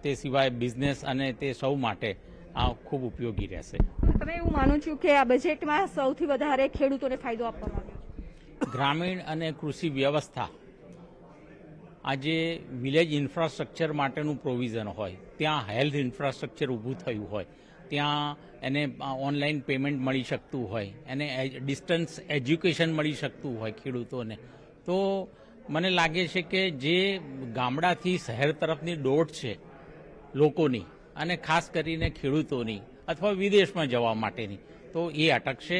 તે સિવાય બિઝનેસ અને તે સૌ માટે આ ખૂબ ઉપયોગી રહેશે. તમે એવું માનો છો કે આ બજેટમાં સૌથી વધારે ખેડૂતોને ફાયદો આપવામાં આવ્યો છે? ગ્રામીણ અને કૃષિ વ્યવસ્થા, આજે વિલેજ ઇન્ફ્રાસ્ટ્રક્ચર માટેનું પ્રોવિઝન હોય, ત્યાં હેલ્થ ઇન્ફ્રાસ્ટ્રક્ચર ઊભું થયું હોય, ત્યાં એને ઓનલાઈન પેમેન્ટ મળી શકતું હોય, એને ડિસ્ટન્સ એજ્યુકેશન મળી શકતું હોય ખેડૂતોને, તો મને લાગે છે કે જે ગામડાથી શહેર તરફની દોડ છે લોકોની, અને ખાસ કરીને ખેડૂતોની અથવા વિદેશમાં જવા માટેની, તો એ અટકશે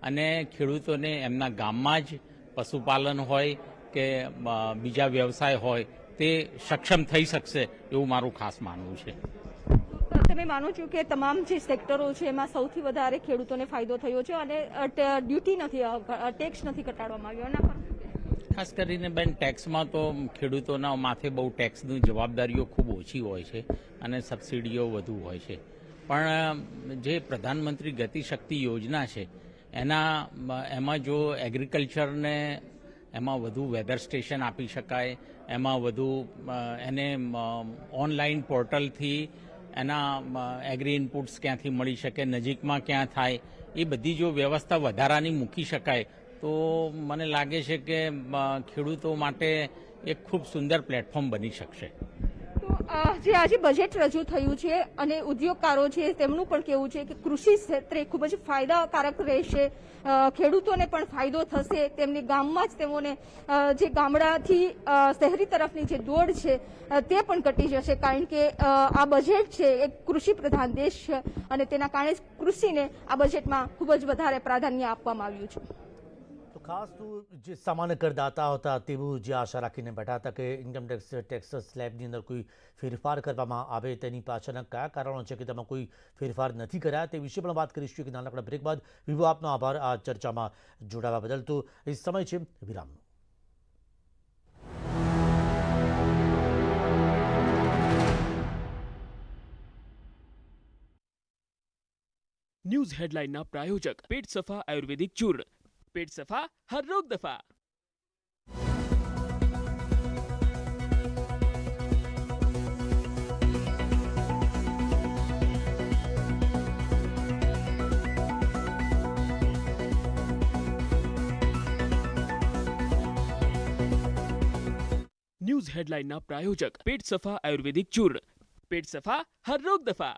અને ખેડૂતોને એમના ગામમાં જ પશુપાલન હોય કે બીજા વ્યવસાય હોય તે સક્ષમ થઈ શકશે એવું મારું ખાસ માનવું છે. તમે માનો છો કે તમામ જે સેક્ટરો છે એમાં સૌથી વધારે ખેડૂતોને ફાયદો થયો છે અને ડ્યુટી નથી, ટેક્સ નથી ઘટાડવામાં આવ્યો એના પર? ખાસ કરીને બેન, ટેક્સમાં તો ખેડૂતોના માથે બહુ ટેક્સની જવાબદારીઓ ખૂબ ઓછી હોય છે અને સબસિડીઓ વધુ હોય છે. પણ જે પ્રધાનમંત્રી ગતિશક્તિ યોજના છે એમાં જો એગ્રીકલ્ચરને એમાં વધુ વેધર સ્ટેશન આપી શકાય, એમાં વધુ એને ઓનલાઈન પોર્ટલથી એના એગ્રી ઇનપુટ્સ ક્યાંથી મળી શકે, નજીકમાં ક્યાં થાય, એ બધી જો વ્યવસ્થા વધારાની મૂકી શકાય તો મને લાગે છે કે ખેડૂતો માટે એક ખૂબ સુંદર પ્લેટફોર્મ બની શકશે. જે આજે બજેટ રજૂ થયું છે અને ઉદ્યોગકારો છે તેમનું પણ કહેવું છે કે કૃષિ ક્ષેત્રે ખૂબ જ ફાયદાકારક રહેશે, ખેડૂતોને પણ ફાયદો થશે, તેમની ગામમાં જ તેઓને જે ગામડાથી શહેરી તરફની જે દોડ છે તે પણ ઘટી જશે, કારણ કે આ બજેટ છે એક કૃષિ પ્રધાન દેશ છે અને તેના કારણે જ કૃષિને આ બજેટમાં ખૂબ જ વધારે પ્રાધાન્ય આપવામાં આવ્યું છે. ખાસ તો જે સામાન્ય કરદાતાઓ હતા તેઓ જે આશા રાખીને બેઠા હતા કે ઇન્કમ ટેક્સ સ્લેબની અંદર કોઈ ફેરફાર કરવામાં આવે, તેની પાછળના કયા કારણો છે કે તેમાં કોઈ ફેરફાર નથી કર્યા, તે વિશે પણ વાત કરીશું કે નાનકડા બ્રેક બાદ. વિવો, આપનો આભાર આ ચર્ચામાં જોડાવા બદલ. તો એ સમય છે વિરામનો. ન્યૂઝ હેડલાઇનના પ્રાયોજક પેટ સફા આયુર્વેદિક ચૂર્ણ. पेट सफा हर रोग दफा. न्यूज हेडलाइन प्रायोजक पेट सफा आयुर्वेदिक चूर्ण. पेट सफा हर रोग दफा.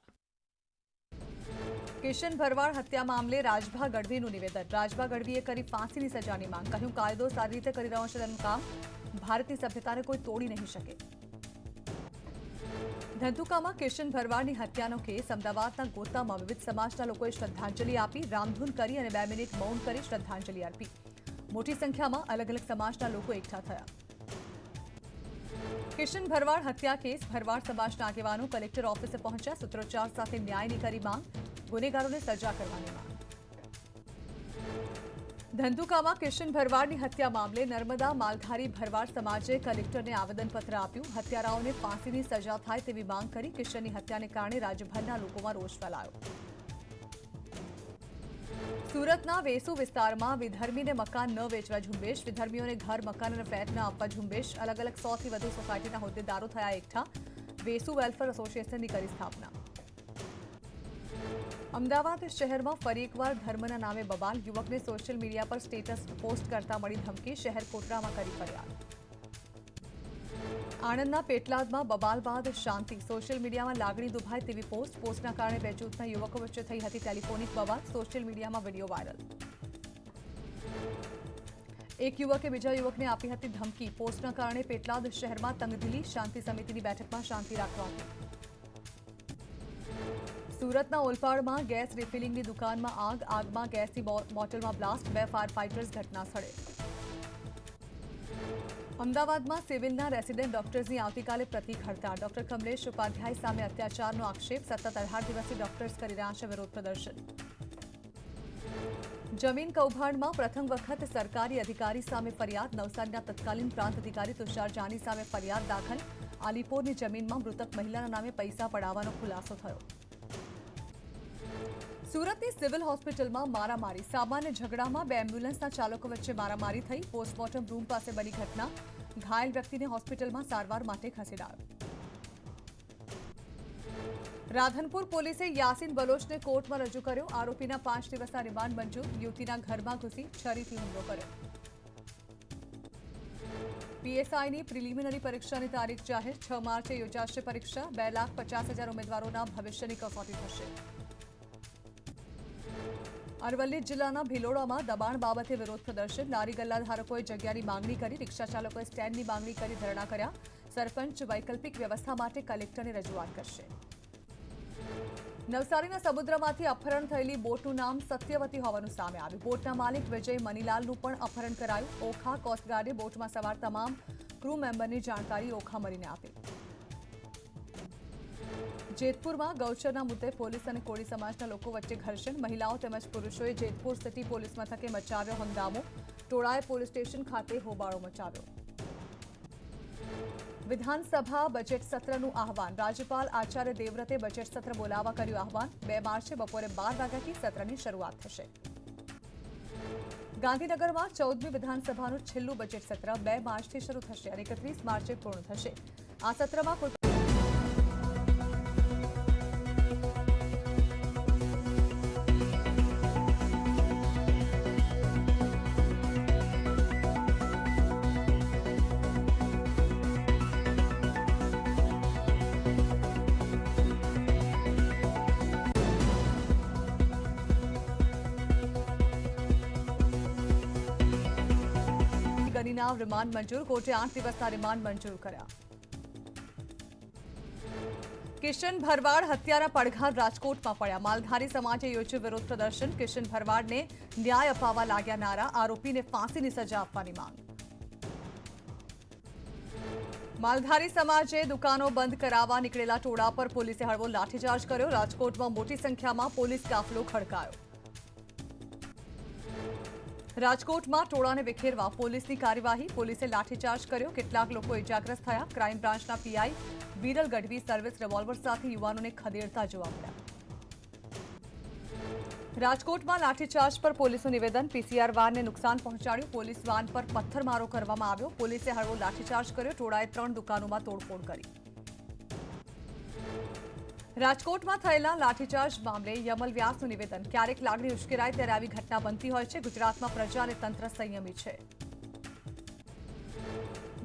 કિશન ભરવાડ હત્યા મામલે રાજભા ગઢવીનું નિવેદન. રાજભા ગઢવીએ કરી ફાંસીની સજાની માંગ. કહ્યું, કાયદો સારી રીતે કરી રહ્યો છે તેનું કામ. ભારતની સભ્યતાને કોઈ તોડી નહીં શકે. ધંધુકામાં કિશન ભરવાડની હત્યાનો કેસ. અમદાવાદના ગોતામાં વિવિધ સમાજના લોકોએ શ્રદ્ધાંજલિ આપી. રામધૂન કરી અને 2 મિનિટ મૌન કરી શ્રદ્ધાંજલિ આપી. મોટી સંખ્યામાં અલગ અલગ સમાજના લોકો એકઠા થયા. કિશન ભરવાડ હત્યા કેસ. ભરવાડ સમાજના આગેવાનો કલેક્ટર ઓફિસે પહોંચ્યા. સૂત્રોચ્ચાર સાથે ન્યાયની કરી માંગ. ગુનેગારોને સજા કરવાની માંગ. ધંધુકામાં કિશન ભરવાડની હત્યા મામલે નર્મદા માલધારી ભરવાડ સમાજે કલેક્ટરને આવેદનપત્ર આપ્યું. હત્યારાઓને ફાંસીની સજા થાય તેવી માંગ કરી. કિશનની હત્યાને કારણે રાજ્યભરના લોકોમાં રોષ ફેલાયો. સુરતના વેસુ વિસ્તારમાં વિધર્મીને મકાન ન વેચવા ઝુંબેશ. વિધર્મીઓને ઘર, મકાન અને ફ્લેટ ન આપવા ઝુંબેશ. અલગ અલગ 100 થી વધુ સોસાયટીના હોદ્દેદારો થયા એકઠા. વેસુ વેલફેર એસોસિએશનની કરી સ્થાપના. અમદાવાદ શહેરમાં ફરી એકવાર ધર્મના નામે બબાલ. યુવકને સોશિયલ મીડિયા પર સ્ટેટસ પોસ્ટ કરતા મળી ધમકી. શહેર કોટડામાં કરી ફરિયાદ. આણંદના પેટલાદમાં બબાલ બાદ શાંતિ. સોશિયલ મીડિયામાં લાગણી દુભાય તેવી પોસ્ટના કારણે 2 જૂથના યુવકો વચ્ચે થઈ હતી ટેલિફોનિક બબાલ. સોશિયલ મીડિયામાં વિડીયો વાયરલ. એક યુવકે બીજા યુવકને આપી હતી ધમકી. પોસ્ટના કારણે પેટલાદ શહેરમાં તંગદિલી. શાંતિ સમિતિની બેઠકમાં શાંતિ રાખવા હતી. સુરતના ઓલપાડમાં ગેસ રિફિલિંગની દુકાનમાં આગ. આગમાં ગેસની બોટલમાં બ્લાસ્ટ. 2 ફાયર ફાઇટર્સ ઘટના સ્થળે. અમદાવાદમાં સિવિલના રેસિડેન્ટ ડોક્ટર્સની આવતીકાલે પ્રતિક હડતાળ. ડોક્ટર કમલેશ ઉપાધ્યાય સામે અત્યાચારનો આક્ષેપ. સતત 18 દિવસથી ડોક્ટર્સ કરી રહ્યા છે વિરોધ પ્રદર્શન. જમીન કૌભાંડમાં પ્રથમ વખત સરકારી અધિકારી સામે ફરિયાદ. નવસારીના તત્કાલીન પ્રાંત અધિકારી તુષાર જાની સામે ફરિયાદ દાખલ. આલીપોરની જમીનમાં મૃતક મહિલાના નામે પૈસા પડાવવાનો ખુલાસો થયો. સુરતની સિવિલ હોસ્પિટલમાં મારામારી. સામાન્ય ઝઘડામાં 2 એમ્બ્યુલન્સના ચાલકો વચ્ચે મારામારી થઈ. પોસ્ટમોર્ટમ રૂમ પાસે બની ઘટના. ઘાયલ વ્યક્તિને હોસ્પિટલમાં સારવાર માટે ખસેડાયો. રાધનપુર પોલીસે યાસીન બલોચને કોર્ટમાં રજૂ કર્યો. આરોપીના 5 દિવસના રિમાન્ડ મંજૂર. યુવતીના ઘરમાં ઘૂસી છરીથી હુમલો કર્યો. પીએસઆઈની પ્રિલિમિનરી પરીક્ષાની તારીખ જાહેર. 6 માર્ચે યોજાશે પરીક્ષા. 2,50,000 ઉમેદવારોના ભવિષ્યની કસોટી થશે. અરવલ્લી જિલ્લાના ભિલોડામાં દબાણ બાબતે વિરોધ પ્રદર્શન. લારી ગલ્લા ધારકોએ જગ્યાની માંગણી કરી. રિક્ષા ચાલકોએ સ્ટેન્ડની માંગણી કરી ધરણા કર્યા. સરપંચ વૈકલ્પિક વ્યવસ્થા માટે કલેક્ટરને રજૂઆત કરશે. નવસારીના સમુદ્રમાંથી અપહરણ થયેલી બોટનું નામ સત્યવતી હોવાનું સામે આવ્યું. બોટના માલિક વિજય મનીલાલનું પણ અપહરણ કરાયું. ઓખા કોસ્ટગાર્ડે બોટમાં સવાર તમામ ક્રૂ મેમ્બરની જાણકારી ઓખા મરીને આપી. જેતપુરમાં ગૌચરના મુદ્દે પોલીસ અને કોળી સમાજના લોકો વચ્ચે ઘર્ષણ. મહિલાઓ તેમજ પુરુષોએ જેતપુર સિટી પોલીસ મથકે મચાવ્યો હંગામો. ટોળાએ પોલીસ સ્ટેશન ખાતે હોબાળો મચાવ્યો. વિધાનસભા બજેટ સત્રનું આહવાન. રાજ્યપાલ આચાર્ય દેવવ્રતે બજેટ સત્ર બોલાવવા કર્યું આહવાન. 2 માર્ચે બપોરે 12 વાગ્યાથી સત્રની શરૂઆત થશે. ગાંધીનગરમાં 14મી વિધાનસભાનું છેલ્લું બજેટ સત્ર 2 માર્ચથી શરૂ થશે અને 31 માર્ચે પૂર્ણ થશે. આ સત્રમાં કુલ ગનીના રિમાન્ડ મંજૂર. કોર્ટે 8 દિવસના રિમાન્ડ મંજૂર કર્યા. કિશન ભરવાડ હત્યાના પડઘા રાજકોટમાં પડ્યા. માલધારી સમાજે યોજ્યું વિરોધ પ્રદર્શન. કિશન ભરવાડને ન્યાય અપાવવા લાગ્યા નારા. આરોપીને ફાંસીની સજા આપવાની માંગ. માલધારી સમાજે દુકાનો બંધ કરાવવા નીકળેલા ટોળા પર પોલીસે હળવો લાઠીચાર્જ કર્યો. રાજકોટમાં મોટી સંખ્યામાં પોલીસ કાફલો ખડકાયો. રાજકોટમાં ટોળાને વિખેરવા પોલીસની કાર્યવાહી. પોલીસે લાઠીચાર્જ કર્યો. કેટલાક લોકો ઇજાગ્રસ્ત થયા. ક્રાઇમ બ્રાન્ચના PI Viral Gadhvi service revolver સાથે યુવાનોને ખદેડતા જોવા મળ્યા. રાજકોટમાં લાઠીચાર્જ પર પોલીસનું નિવેદન. પીસીઆર વાનને નુકસાન પહોંચાડ્યું. પોલીસ વાન પર પથ્થરમારો કરવામાં આવ્યો. પોલીસે હળવો લાઠીચાર્જ કર્યો. ટોળાએ 3 દુકાનોમાં તોડફોડ કરી. રાજકોટમાં થયેલા લાઠીચાર્જ મામલે યમલ વ્યાસનું નિવેદન. ક્યારેક લાગણી ઉશ્કેરાય ત્યારે આવી ઘટના બનતી હોય છે. ગુજરાતમાં પ્રજા અને તંત્ર સંયમી છે.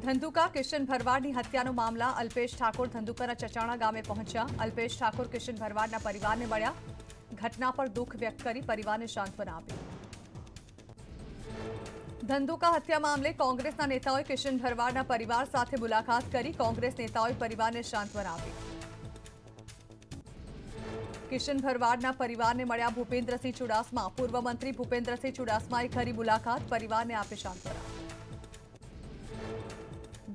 ધંધુકા કિશન ભરવાડની હત્યાનો મામલા. અલ્પેશ ઠાકોર ધંધુકાના ચચાણા ગામે પહોંચ્યા. અલ્પેશ ઠાકોર કિશન ભરવાડના પરિવારને મળ્યા. ઘટના પર દુઃખ વ્યક્ત કરી પરિવારને સાંત્વના આપી. ધંધુકા હત્યા મામલે કોંગ્રેસના નેતાઓએ કિશન ભરવાડના પરિવાર સાથે મુલાકાત કરી. કોંગ્રેસ નેતાઓએ પરિવારને સાંત્વના આપી. કિશન ભરવાડના પરિવારને મળ્યા ભૂપેન્દ્રસિંહ ચુડાસમા. પૂર્વ મંત્રી ભૂપેન્દ્રસિંહ ચુડાસમાએ કરી મુલાકાત. પરિવારને આપી સાંત્વના.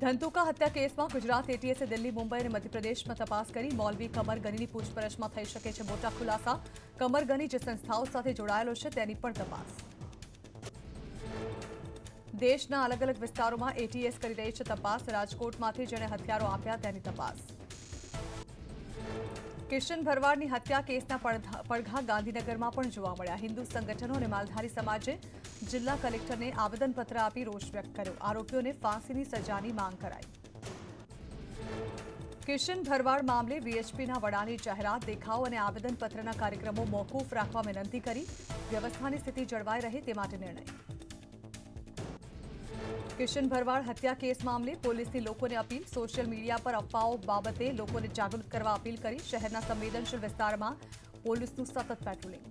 ધંધુકા હત્યા કેસમાં ગુજરાત એટીએસે દિલ્હી, મુંબઈ અને મધ્યપ્રદેશમાં તપાસ કરી. મૌલવી કમર ગનીની પૂછપરછમાં થઈ શકે છે મોટા ખુલાસા. કમર ગની જે સંસ્થાઓ સાથે જોડાયેલો છે તેની પણ તપાસ. દેશના અલગ અલગ વિસ્તારોમાં એટીએસ કરી રહી છે તપાસ. રાજકોટમાંથી જેણે હથિયારો આપ્યા તેની તપાસ. કિશન ભરવાડની હત્યા કેસના પડઘા ગાંધીનગરમાં પણ જોવા મળ્યા. હિન્દુ સંગઠનો અને માલધારી સમાજે જિલ્લા કલેક્ટરને આવેદનપત્ર આપી રોષ વ્યક્ત કર્યો. આરોપીઓને ફાંસીની સજાની માંગ કરાઈ. કિશન ભરવાડ મામલે વીએચપીના વડાની જાહેરાત. દેખાવ અને આવેદનપત્રના કાર્યક્રમો મોકૂફ રાખવા વિનંતી કરી. વ્યવસ્થાની સ્થિતિ જળવાઈ રહે તે માટે નિર્ણય. કિશન ભરવાડ હત્યા કેસ મામલે પોલીસની લોકોને અપીલ. સોશિયલ મીડિયા પર અફવાઓ બાબતે લોકોને જાગૃત કરવા અપીલ કરી. શહેરના સંવેદનશીલ વિસ્તારમાં પોલીસનું સતત પેટ્રોલિંગ.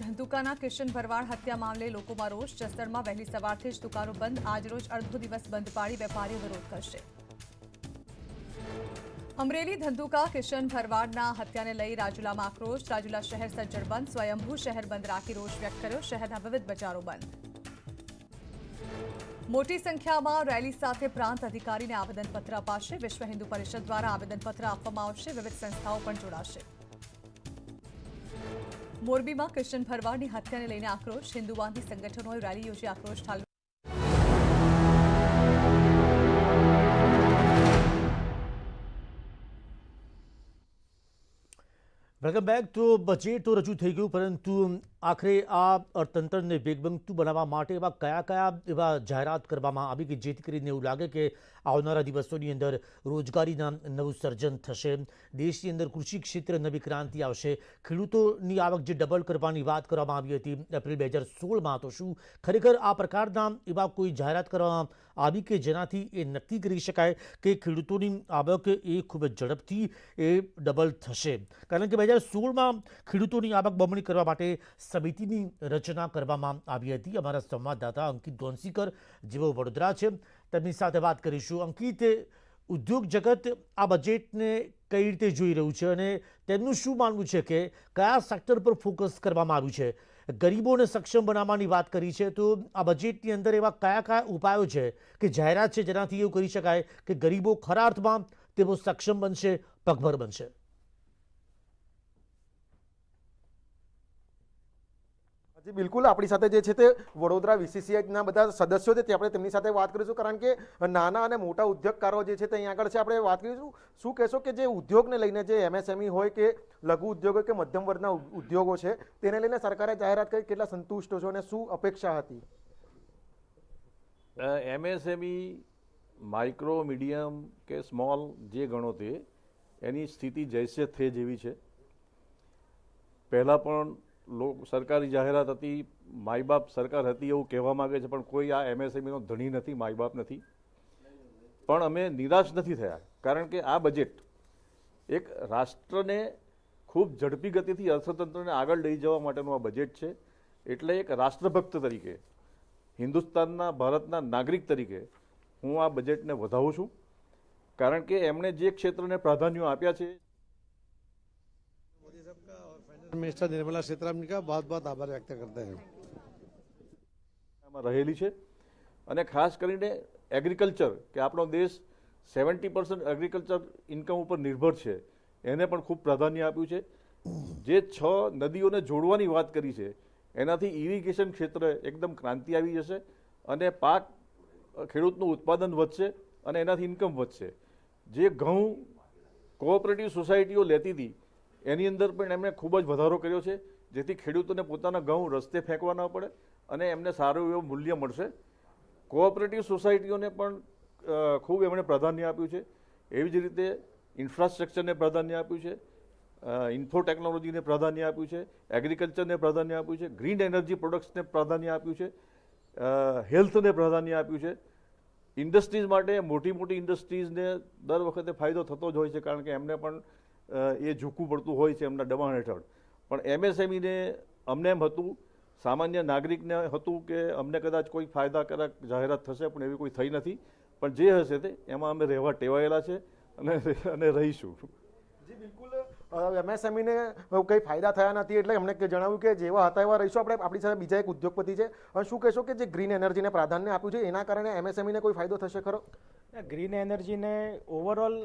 ધંધુકાના કિશન ભરવાડ હત્યા મામલે લોકોમાં રોષ. જસદણમાં વહેલી સવારથી જ દુકાનો બંધ. આજરોજ અડધો દિવસ બંધ પાડી વેપારીઓ વિરોધ કરશે. અમરેલી ધંધુકા કિશન ભરવાડના હત્યાને લઈ રાજુલામાં આક્રોશ. રાજુલા શહેર સજ્જડ બંધ. સ્વયંભૂ શહેર બંધ રાખી રોષ વ્યક્ત કર્યો. શહેરના વિવિધ બજારો બંધ. મોટી સંખ્યામાં રેલી સાથે પ્રાંત અધિકારીને આવેદનપત્ર અપાશે. વિશ્વ હિન્દુ પરિષદ દ્વારા આવેદનપત્ર આપવામાં આવશે. વિવિધ સંસ્થાઓ પણ જોડાશે. મોરબીમાં કિશન ભરવાડની હત્યાને લઈને આક્રોશ. હિન્દુવાદી સંગઠનોએ રેલી યોજી આક્રોશ ઠાલવ્યો. Welcome back. તો બજેટ તો રજૂ થઈ ગયું, પરંતુ આખરે આ અર્થતંત્રને વેગવંતુ બનાવવા માટે એવા કયા એવા જાહેરાત કરવામાં આવી કે જેથી કરીને એવું લાગે કે આવનારા દિવસોની અંદર રોજગારીના નવું સર્જન થશે, દેશની અંદર કૃષિ ક્ષેત્રે નવી ક્રાંતિ આવશે, ખેડૂતોની આવક જે ડબલ કરવાની વાત કરવામાં આવી હતી એપ્રિલ 2016માં, તો શું ખરેખર આ પ્રકારના એવા કોઈ જાહેરાત કરવામાં આવી કે જેનાથી એ નક્કી કરી શકાય કે ખેડૂતોની આવક એ ખૂબ જ ઝડપથી એ ડબલ થશે? કારણ કે 2016માં ખેડૂતોની આવક બમણી કરવા માટે સમિતિની રચના કરવામાં આવી હતી. અમારા સંવાદદાતા અંકિત ધોનસીકર જેઓ વડોદરા છે તેમની સાથે વાત કરીશું. અંકિત, ઉદ્યોગ જગત આ બજેટને કઈ રીતે જોઈ રહ્યું છે અને તેમનું શું માનવું છે કે કયા સેક્ટર પર ફોકસ કરવામાં આવ્યું છે? ગરીબોને સક્ષમ બનાવવાની વાત કરી છે, તો આ બજેટની અંદર એવા કયા ઉપાયો છે કે જાહેરાત છે જેનાથી એવું કરી શકાય કે ગરીબો ખરા અર્થમાં તેઓ સક્ષમ બનશે, પગભર બનશે? જી બિલકુલ, આપણી સાથે જે છે તે વડોદરા વીસીસીઆઈના બધા સદસ્યો છે તે આપણે તેમની સાથે વાત કરીશું, કારણ કે નાના અને મોટા ઉદ્યોગકારો જે છે તે અહીં આગળ છે. આપણે વાત કરીશું, શું કહેશો કે જે ઉદ્યોગને લઈને, જે એમએસએમઈ હોય કે લઘુ ઉદ્યોગો કે મધ્યમ વર્ગના ઉદ્યોગો છે, તેને લઈને સરકારે જાહેરાત કરી, કેટલા સંતુષ્ટ છો અને શું અપેક્ષા હતી? એમએસએમઈ, માઇક્રો, મીડિયમ કે સ્મોલ જે ગણો તે, એની સ્થિતિ જૈસે થે જેવી છે. પહેલાં પણ સરકારી જાહેરાત હતી, માય બાપ સરકાર હતી એવું કહેવા માંગે છે, પણ કોઈ આ એમએસએમઈનો ધણી નથી, માય બાપ નથી. પણ અમે નિરાશ નથી થયા, કારણ કે આ બજેટ એક રાષ્ટ્રને ખૂબ ઝડપી ગતિથી અર્થતંત્રને આગળ લઈ જવા માટેનું આ બજેટ છે. એટલે એક રાષ્ટ્રભક્ત તરીકે, હિન્દુસ્તાનના, ભારતના નાગરિક તરીકે હું આ બજેટને વધાવું છું, કારણ કે એમણે જે ક્ષેત્રને પ્રાધાન્યો આપ્યા છે. मिनिस्टर निर्मला सीतारमण का बहुत बहुत आभार व्यक्त करते हैं. રહેલી છે અને ખાસ કરીને એગ્રીકલ્ચર, કે આપણો દેશ 70% એગ્રીકલ્ચર ઇન્કમ ઉપર નિર્ભર છે, એને પણ ખૂબ પ્રાધાન્ય આપ્યું છે. જે 6 નદીઓને જોડવાની વાત કરી છે, એનાથી ઇરિગેશન ક્ષેત્ર એકદમ ક્રાંતિ આવી જશે અને પાક ખેડૂતનું ઉત્પાદન વધશે અને એનાથી ઇન્કમ વધશે. જે ઘઉં કોઓપરેટિવ સોસાયટીઓ લેતી હતી એની અંદર પણ એમણે ખૂબ જ વધારો કર્યો છે, જેથી ખેડૂતોને પોતાના ઘઉં રસ્તે ફેંકવા ન પડે અને એમને સારું એવું મૂલ્ય મળશે. કોઓપરેટિવ સોસાયટીઓને પણ ખૂબ એમણે પ્રાધાન્ય આપ્યું છે. એવી જ રીતે ઇન્ફ્રાસ્ટ્રક્ચરને પ્રાધાન્ય આપ્યું છે, ઇન્ફો ટેકનોલોજીને પ્રાધાન્ય આપ્યું છે, એગ્રીકલ્ચરને પ્રાધાન્ય આપ્યું છે, ગ્રીન એનર્જી પ્રોડક્ટ્સને પ્રાધાન્ય આપ્યું છે, હેલ્થને પ્રાધાન્ય આપ્યું છે. ઇન્ડસ્ટ્રીઝ માટે મોટી ઇન્ડસ્ટ્રીઝને દર વખતે ફાયદો થતો જ હોય છે, કારણ કે એમને પણ એ ઝૂકવું પડતું હોય છે એમના દબાણ હેઠળ. પણ એમએસએમઈને અમને એમ હતું, સામાન્ય નાગરિકને હતું કે અમને કદાચ કોઈ ફાયદાકારક જાહેરાત થશે, પણ એવી કોઈ થઈ નથી. પણ જે હશે તે એમાં અમે રહેવા ટેવાયેલા છે અને રહીશું. જી બિલકુલ, એમએસએમઈને કંઈ ફાયદા થયા નથી એટલે એમણે જણાવ્યું કે જેવા હતા એવા રહીશું. આપણે આપણી સાથે બીજા એક ઉદ્યોગપતિ છે, શું કહેશો કે જે ગ્રીન એનર્જીને પ્રાધાન્ય આપ્યું છે એના કારણે એમએસએમઈને કોઈ ફાયદો થશે ખરો? ગ્રીન એનર્જીને overall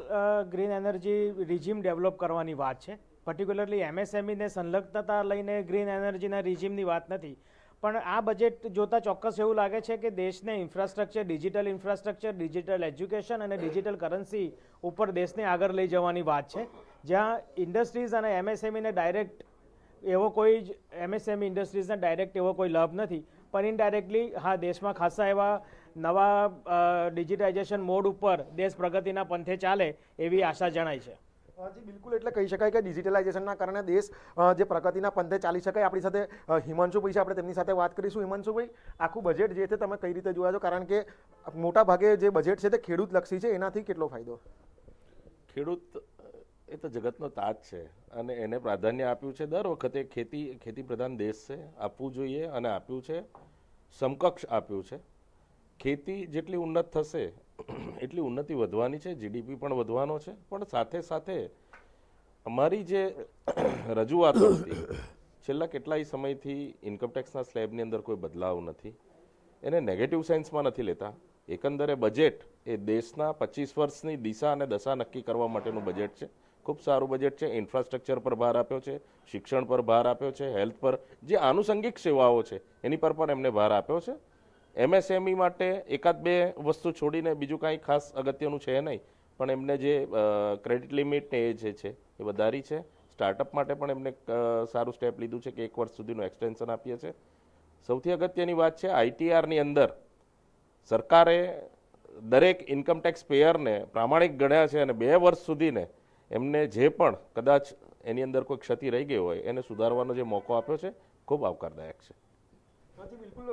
green energy regime develop કરવાની વાત છે. પર્ટિક્યુલરલી એમએસએમઈને સંલગ્નતા લઈને ગ્રીન એનર્જીના રિજીમની વાત નથી. પણ આ બજેટ જોતા ચોક્કસ એવું લાગે છે કે દેશને ઇન્ફ્રાસ્ટ્રક્ચર, ડિજિટલ એજ્યુકેશન અને ડિજિટલ કરન્સી ઉપર દેશને આગળ લઈ જવાની વાત છે, જ્યાં ઇન્ડસ્ટ્રીઝ અને એમએસએમઈને ડાયરેક્ટ એવો કોઈ જ એમએસએમઈ ઇન્ડસ્ટ્રીઝને ડાયરેક્ટ એવો કોઈ લાભ નથી, પણ ઇનડાયરેક્ટલી હા દેશમાં ખાસા એવા નવા ડિજિટાઇઝેશન મોડ ઉપર દેશ પ્રગતિના પંથે ચાલે એવી આશા જણાય છે. જી બિલકુલ, એટલે કહી શકાય કે ડિજિટલાઇઝેશનના કારણે દેશ જે પ્રગતિના પંથે ચાલી શકાય. આપણી સાથે હિમાંશુભાઈ છે, આપણે તેમની સાથે વાત કરીશું. હિમાંશુભાઈ, આખું બજેટ જે છે તમે કઈ રીતે જોયા છો? કારણ કે મોટા ભાગે જે બજેટ છે તે ખેડૂત લક્ષી છે, એનાથી કેટલો ફાયદો? ખેડૂત એ તો જગતનો તાજ છે અને એને પ્રાધાન્ય આપ્યું છે. દર વખતે ખેતી પ્રધાન દેશ છે, આપવું જોઈએ અને આપ્યું છે, સમકક્ષ આપ્યું છે. ખેતી જેટલી ઉન્નત થશે એટલી ઉન્નતિ વધવાની છે, જીડીપી પણ વધવાનો છે. પણ સાથે સાથે અમારી જે રજૂઆતો હતી છેલ્લા કેટલાય સમયથી ઇન્કમટેક્સના સ્લેબની અંદર કોઈ બદલાવ નથી, એને નેગેટિવ સેન્સમાં નથી લેતા. એકંદરે બજેટ એ દેશના 25 વર્ષની દિશા અને દશા નક્કી કરવા માટેનું બજેટ છે. ખૂબ સારું બજેટ છે. ઇન્ફ્રાસ્ટ્રક્ચર પર ભાર આપ્યો છે, શિક્ષણ પર ભાર આપ્યો છે, હેલ્થ પર, જે આનુષંગિક સેવાઓ છે એની પર પણ એમને ભાર આપ્યો છે. એમએસએમઈ માટે એકાદ બે વસ્તુ છોડીને બીજું કાંઈ ખાસ અગત્યનું છે નહીં, પણ એમને જે ક્રેડિટ લિમિટ એ જે છે એ વધારી છે. સ્ટાર્ટઅપ માટે પણ એમને સારું સ્ટેપ લીધું છે કે 1 વર્ષ સુધીનું એક્સટેન્શન આપીએ છીએ. સૌથી અગત્યની વાત છે આઈટીઆરની અંદર સરકારે દરેક ઇન્કમટેક્સ પેયરને પ્રામાણિક ગણ્યા છે અને 2 વર્ષ સુધીને એમને જે પણ કદાચ એની અંદર કોઈ ક્ષતિ રહી ગઈ હોય એને સુધારવાનો જે મોકો આપ્યો છે ખૂબ આવકારદાયક છે. જી બિલકુલ,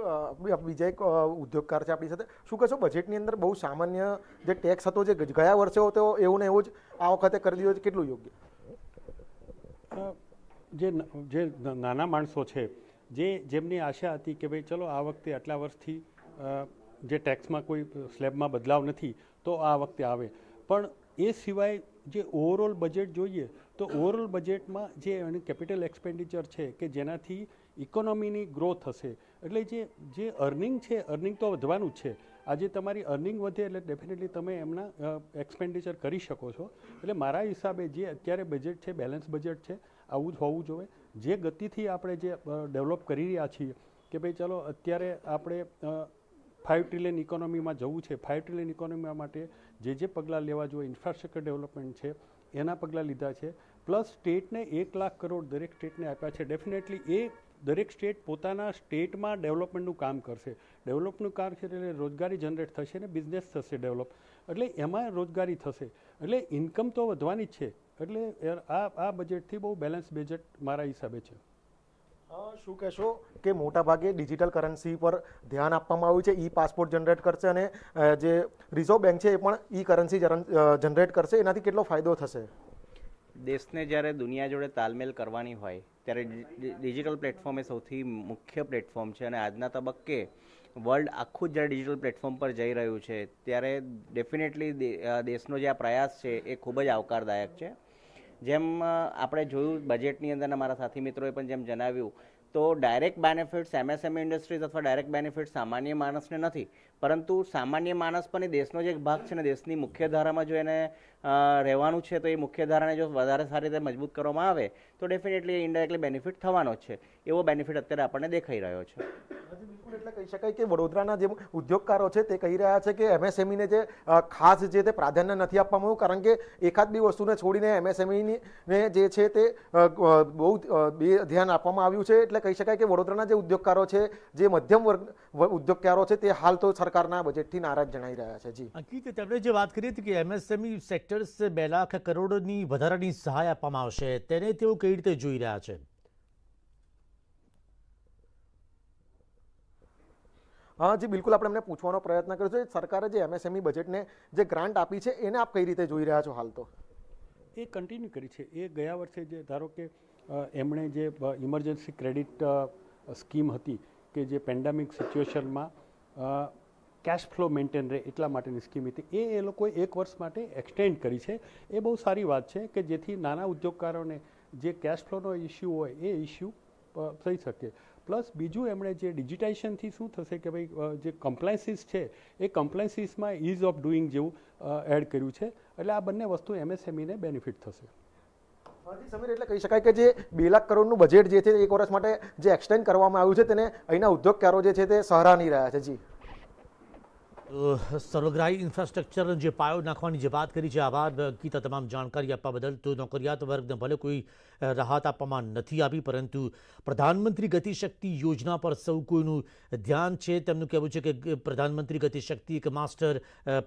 બીજા એક ઉદ્યોગકાર છે આપણી સાથે. શું કહેશો, બજેટની અંદર બહુ સામાન્ય જે ટેક્સ હતો જે ગયા વર્ષે હતો એવું ને એવું જ આ વખતે કરી દીધો છે, કેટલું યોગ્ય? જે નાના માણસો છે, જેમની આશા હતી કે ભાઈ ચલો આ વખતે આટલા વર્ષથી જે ટેક્સમાં કોઈ સ્લેબમાં બદલાવ નથી તો આ વખતે આવે, પણ એ સિવાય જે ઓવરઓલ બજેટ જોઈએ તો ઓવરઓલ બજેટમાં જે કેપિટલ એક્સપેન્ડિચર છે કે જેનાથી ઇકોનોમીની ગ્રોથ હશે, એટલે જે અર્નિંગ છે અર્નિંગ તો વધવાનું જ છે. આજે તમારી અર્નિંગ વધે એટલે ડેફિનેટલી તમે એમના એક્સપેન્ડિચર કરી શકો છો. એટલે મારા હિસાબે જે અત્યારે બજેટ છે બેલેન્સ બજેટ છે, આવું જ હોવું જોઈએ. જે ગતિથી આપણે જે ડેવલપ કરી રહ્યા છીએ કે ભાઈ ચલો અત્યારે આપણે 5 ટ્રિલિયન ઇકોનોમીમાં જવું છે, 5 ટ્રિલિયન ઇકોનોમી માટે જે પગલાં લેવા જોઈએ, ઇન્ફ્રાસ્ટ્રક્ચર ડેવલપમેન્ટ છે એના પગલાં લીધા છે, પ્લસ સ્ટેટને 1 લાખ કરોડ દરેક સ્ટેટને આપ્યા છે. ડેફિનેટલી એ દરેક સ્ટેટ પોતાના સ્ટેટમાં ડેવલપમેન્ટનું કામ કરશે. ડેવલપનું કામ છે એટલે રોજગારી જનરેટ થશે ને બિઝનેસ થશે ડેવલપ, એટલે એમાં રોજગારી થશે, એટલે ઇન્કમ તો વધવાની જ છે. એટલે આ બજેટથી બહુ બેલેન્સ બજેટ મારા હિસાબે છે. શું કહેશો કે મોટા ભાગે ડિજિટલ કરન્સી પર ધ્યાન આપવામાં આવ્યું છે, ઈ પાસપોર્ટ જનરેટ કરશે અને જે રિઝર્વ બેંક છે એ પણ ઈ કરન્સી જનરેટ કરશે, એનાથી કેટલો ફાયદો થશે? દેશને જ્યારે દુનિયા જોડે તાલમેલ કરવાની હોય ત્યારે ડિજિટલ પ્લેટફોર્મ એ સૌથી મુખ્ય પ્લેટફોર્મ છે અને આજના તબક્કે વર્લ્ડ આખું જ જ્યારે ડિજિટલ પ્લેટફોર્મ પર જઈ રહ્યું છે ત્યારે ડેફિનેટલી દેશનો જે આ પ્રયાસ છે એ ખૂબ જ આવકારદાયક છે. જેમ આપણે જોયું બજેટની અંદર મારા સાથી મિત્રોએ પણ જેમ જણાવ્યું તો ડાયરેક્ટ બેનિફિટ્સ એમએસએમઈ ઇન્ડસ્ટ્રીઝ અથવા ડાયરેક્ટ બેનિફિટ્સ સામાન્ય માણસને નથી, પરંતુ સામાન્ય માણસ પણ એ દેશનો જે એક ભાગ છે ને દેશની મુખ્ય ધારામાં જો એને રહેવાનું છે તો એ મુખ્ય ધારાને જો વધારે સારી રીતે મજબૂત કરવામાં આવે તો ડેફિનેટલી એ ઇન્ડાયરેક્ટલી બેનિફિટ થવાનો જ છે. એવો બેનિફિટ અત્યારે આપણને દેખાઈ રહ્યો છે. બિલકુલ, એટલે કહી શકાય કે વડોદરાના જે ઉદ્યોગકારો છે તે કહી રહ્યા છે કે એમએસએમઈને જે ખાસ જે તે પ્રાધાન્ય નથી આપવામાં આવ્યું, કારણ કે એકાદ બી વસ્તુને છોડીને એમએસએમઈને જે છે તે બહુ ધ્યાન આપવામાં આવ્યું છે. એટલે કહી શકાય કે વડોદરાના જે ઉદ્યોગકારો છે, જે મધ્યમ વર્ગ ઉદ્યોગકારો છે તે હાલ તો સરકારના બજેટથી નારાજ જણાઈ રહ્યા છે. જી અંકિત, તેમણે જે વાત કરી હતી કે એમએસએમઈ સેક્ટર્સ 2 લાખ કરોડની વધારાની સહાય આપવામાં આવશે, તેને તેઓ કઈ રીતે જોઈ રહ્યા છે? હા જી બિલકુલ, આપણે એમને પૂછવાનો પ્રયત્ન કર્યો છે. સરકારે જે એમએસએમઈ બજેટને જે ગ્રાન્ટ આપી છે એને આપ કઈ રીતે જોઈ રહ્યા છો? હાલ તો એ કન્ટિન્યુ કરી છે. એ ગયા વર્ષે જે ધારો કે એમણે જે ઇમરજન્સી ક્રેડિટ સ્કીમ હતી કે જે પેન્ડેમિક સિચ્યુએશનમાં કેશ ફ્લો મેન્ટેન રહે એટલા માટેની સ્કીમ હતી, એ લોકોએ 1 વર્ષ માટે એક્સટેન્ડ કરી છે. એ બહુ સારી વાત છે કે જેથી નાના ઉદ્યોગકારોને જે કેશ ફ્લોનો ઇસ્યુ હોય એ ઇસ્યુ થઈ શકે. પ્લસ બીજું એમણે જે ડિજિટાઇઝેશનથી શું થશે કે ભાઈ જે કમ્પ્લાયન્સીસ છે એ કમ્પ્લાયન્સીસમાં ઇઝ ઓફ ડુઈંગ જેવું એડ કર્યું છે. એટલે આ બંને વસ્તુ એમએસએમઈને બેનિફિટ થશે. સમીર, એટલે કહી શકાય કે જે 2 લાખ કરોડનું બજેટ જે છે 1 વર્ષ માટે જે એક્સટેન્ડ કરવામાં આવ્યું છે તેને અહીંના ઉદ્યોગકારો જે છે તે સરાહી રહ્યા છે. જી સર્વગ્રાહી ઇન્ફ્રાસ્ટ્રક્ચર જે પાયો નાખવાની જે વાત કરી છે, આભાર અંકિતા તમામ જાણકારી આપવા બદલ. તો નોકરિયાત વર્ગને ભલે કોઈ રાહત આપવામાં નથી આવી, પરંતુ પ્રધાનમંત્રી ગતિશક્તિ યોજના પર સૌ કોઈનું ધ્યાન છે. તેમનું કહેવું છે કે પ્રધાનમંત્રી ગતિશક્તિ એક માસ્ટર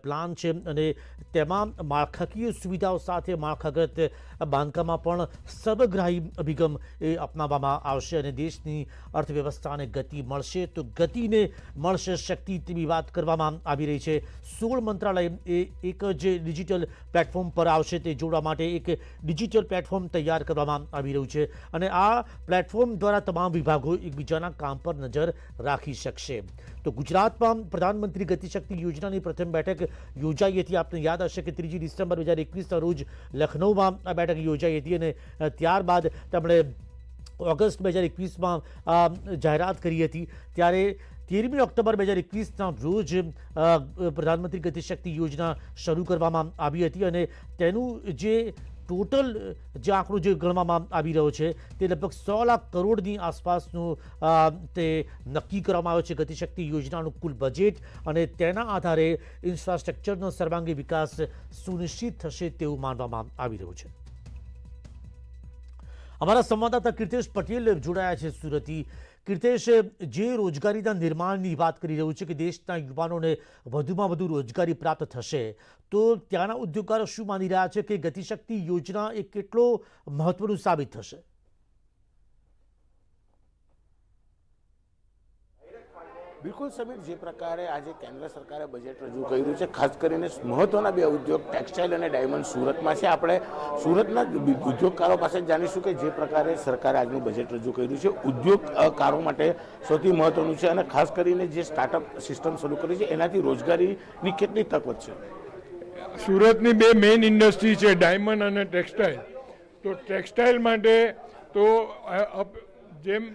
પ્લાન છે અને તેમાં માળખાકીય સુવિધાઓ સાથે માળખાગત બાંધકામમાં પણ સર્વગ્રાહી અભિગમ એ અપનાવવામાં આવશે અને દેશની અર્થવ્યવસ્થાને ગતિ મળશે. તો ગતિને મળશે શક્તિ તેવી વાત કરવામાં આવી રહી છે. 16 મંત્રાલય એ એક જે ડિજિટલ પ્લેટફોર્મ પર આવશે તે જોડવા માટે એક ડિજિટલ પ્લેટફોર્મ તૈયાર કરવામાં આવી રહ્યું છે અને આ પ્લેટફોર્મ દ્વારા તમામ વિભાગો એકબીજાના કામ પર નજર રાખી શકશે. તો ગુજરાતમાં પ્રધાનમંત્રી ગતિશક્તિ યોજનાની પ્રથમ બેઠક યોજાઈ હતી. આપને યાદ હશે કે 3 ડિસેમ્બર 2021ના રોજ લખનૌમાં આ બેઠક યોજાઈ હતી અને ત્યારબાદ તેમણે ઓગસ્ટ 2021માં જાહેરાત કરી હતી. ત્યારે 13મી ઓક્ટોબર 2021ના રોજ પ્રધાનમંત્રી ગતિશક્તિ યોજના શરૂ કરવામાં આવી હતી અને તેનું જે ટોટલ જે આંકડો જે ગણવામાં આવી રહ્યો છે તે લગભગ 100 લાખ કરોડની આસપાસનું તે નક્કી કરવામાં આવ્યો છે ગતિશક્તિ યોજનાનું કુલ બજેટ, અને તેના આધારે ઇન્ફ્રાસ્ટ્રક્ચરનો સર્વાંગી વિકાસ સુનિશ્ચિત થશે તેવું માનવામાં આવી રહ્યું છે. અમારા સંવાદદાતા કીર્તેશ પટેલ જોડાયા છે સુરતથી. કીર્તેશ, જે રોજગારીના નિર્માણની વાત કરી રહ્યું છે કે દેશના યુવાનોને વધુમાં વધુ રોજગારી પ્રાપ્ત થશે, તો ત્યાંના ઉદ્યોગકારો શું માની રહ્યા છે કે ગતિશક્તિ યોજના એ કેટલો મહત્વનું સાબિત થશે? બિલકુલ સમીર, જે પ્રકારે આજે કેન્દ્ર સરકારે બજેટ રજૂ કર્યું છે, ખાસ કરીને મહત્વના બે ઉદ્યોગ ટેક્સટાઇલ અને ડાયમંડ સુરતમાં છે. આપણે સુરતના ઉદ્યોગકારો પાસે જાણીશું કે જે પ્રકારે સરકારે આજનું બજેટ રજૂ કર્યું છે ઉદ્યોગકારો માટે સૌથી મહત્વનું છે, અને ખાસ કરીને જે સ્ટાર્ટઅપ સિસ્ટમ શરૂ કરી છે એનાથી રોજગારીની કેટલી તક વધશે? સુરતની બે મેઇન ઇન્ડસ્ટ્રી છે, ડાયમંડ અને ટેક્સટાઇલ. તો ટેક્સટાઇલ માટે તો જેમ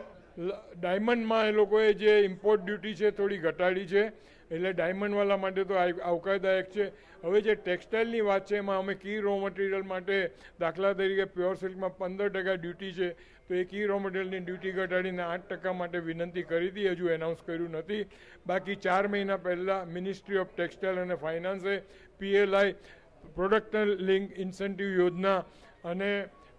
ડાયમંડમાં એ લોકોએ જે ઇમ્પોર્ટ ડ્યુટી છે થોડી ઘટાડી છે, એટલે ડાયમંડવાળા માટે તો આવકારદાયક છે. હવે જે ટેક્સટાઇલની વાત છે એમાં અમે કી રો મટીરિયલ માટે દાખલા તરીકે પ્યોર સિલ્કમાં 15% ડ્યુટી છે, તો એ કી રો મટીરિયલની ડ્યુટી ઘટાડીને 8% માટે વિનંતી કરી હતી, હજુ એનાઉન્સ કર્યું નથી. બાકી 4 મહિના પહેલાં મિનિસ્ટ્રી ઓફ ટેક્સટાઇલ અને ફાઇનાન્સે PLI પ્રોડક્ટ લિંક ઇન્સેન્ટિવ યોજના અને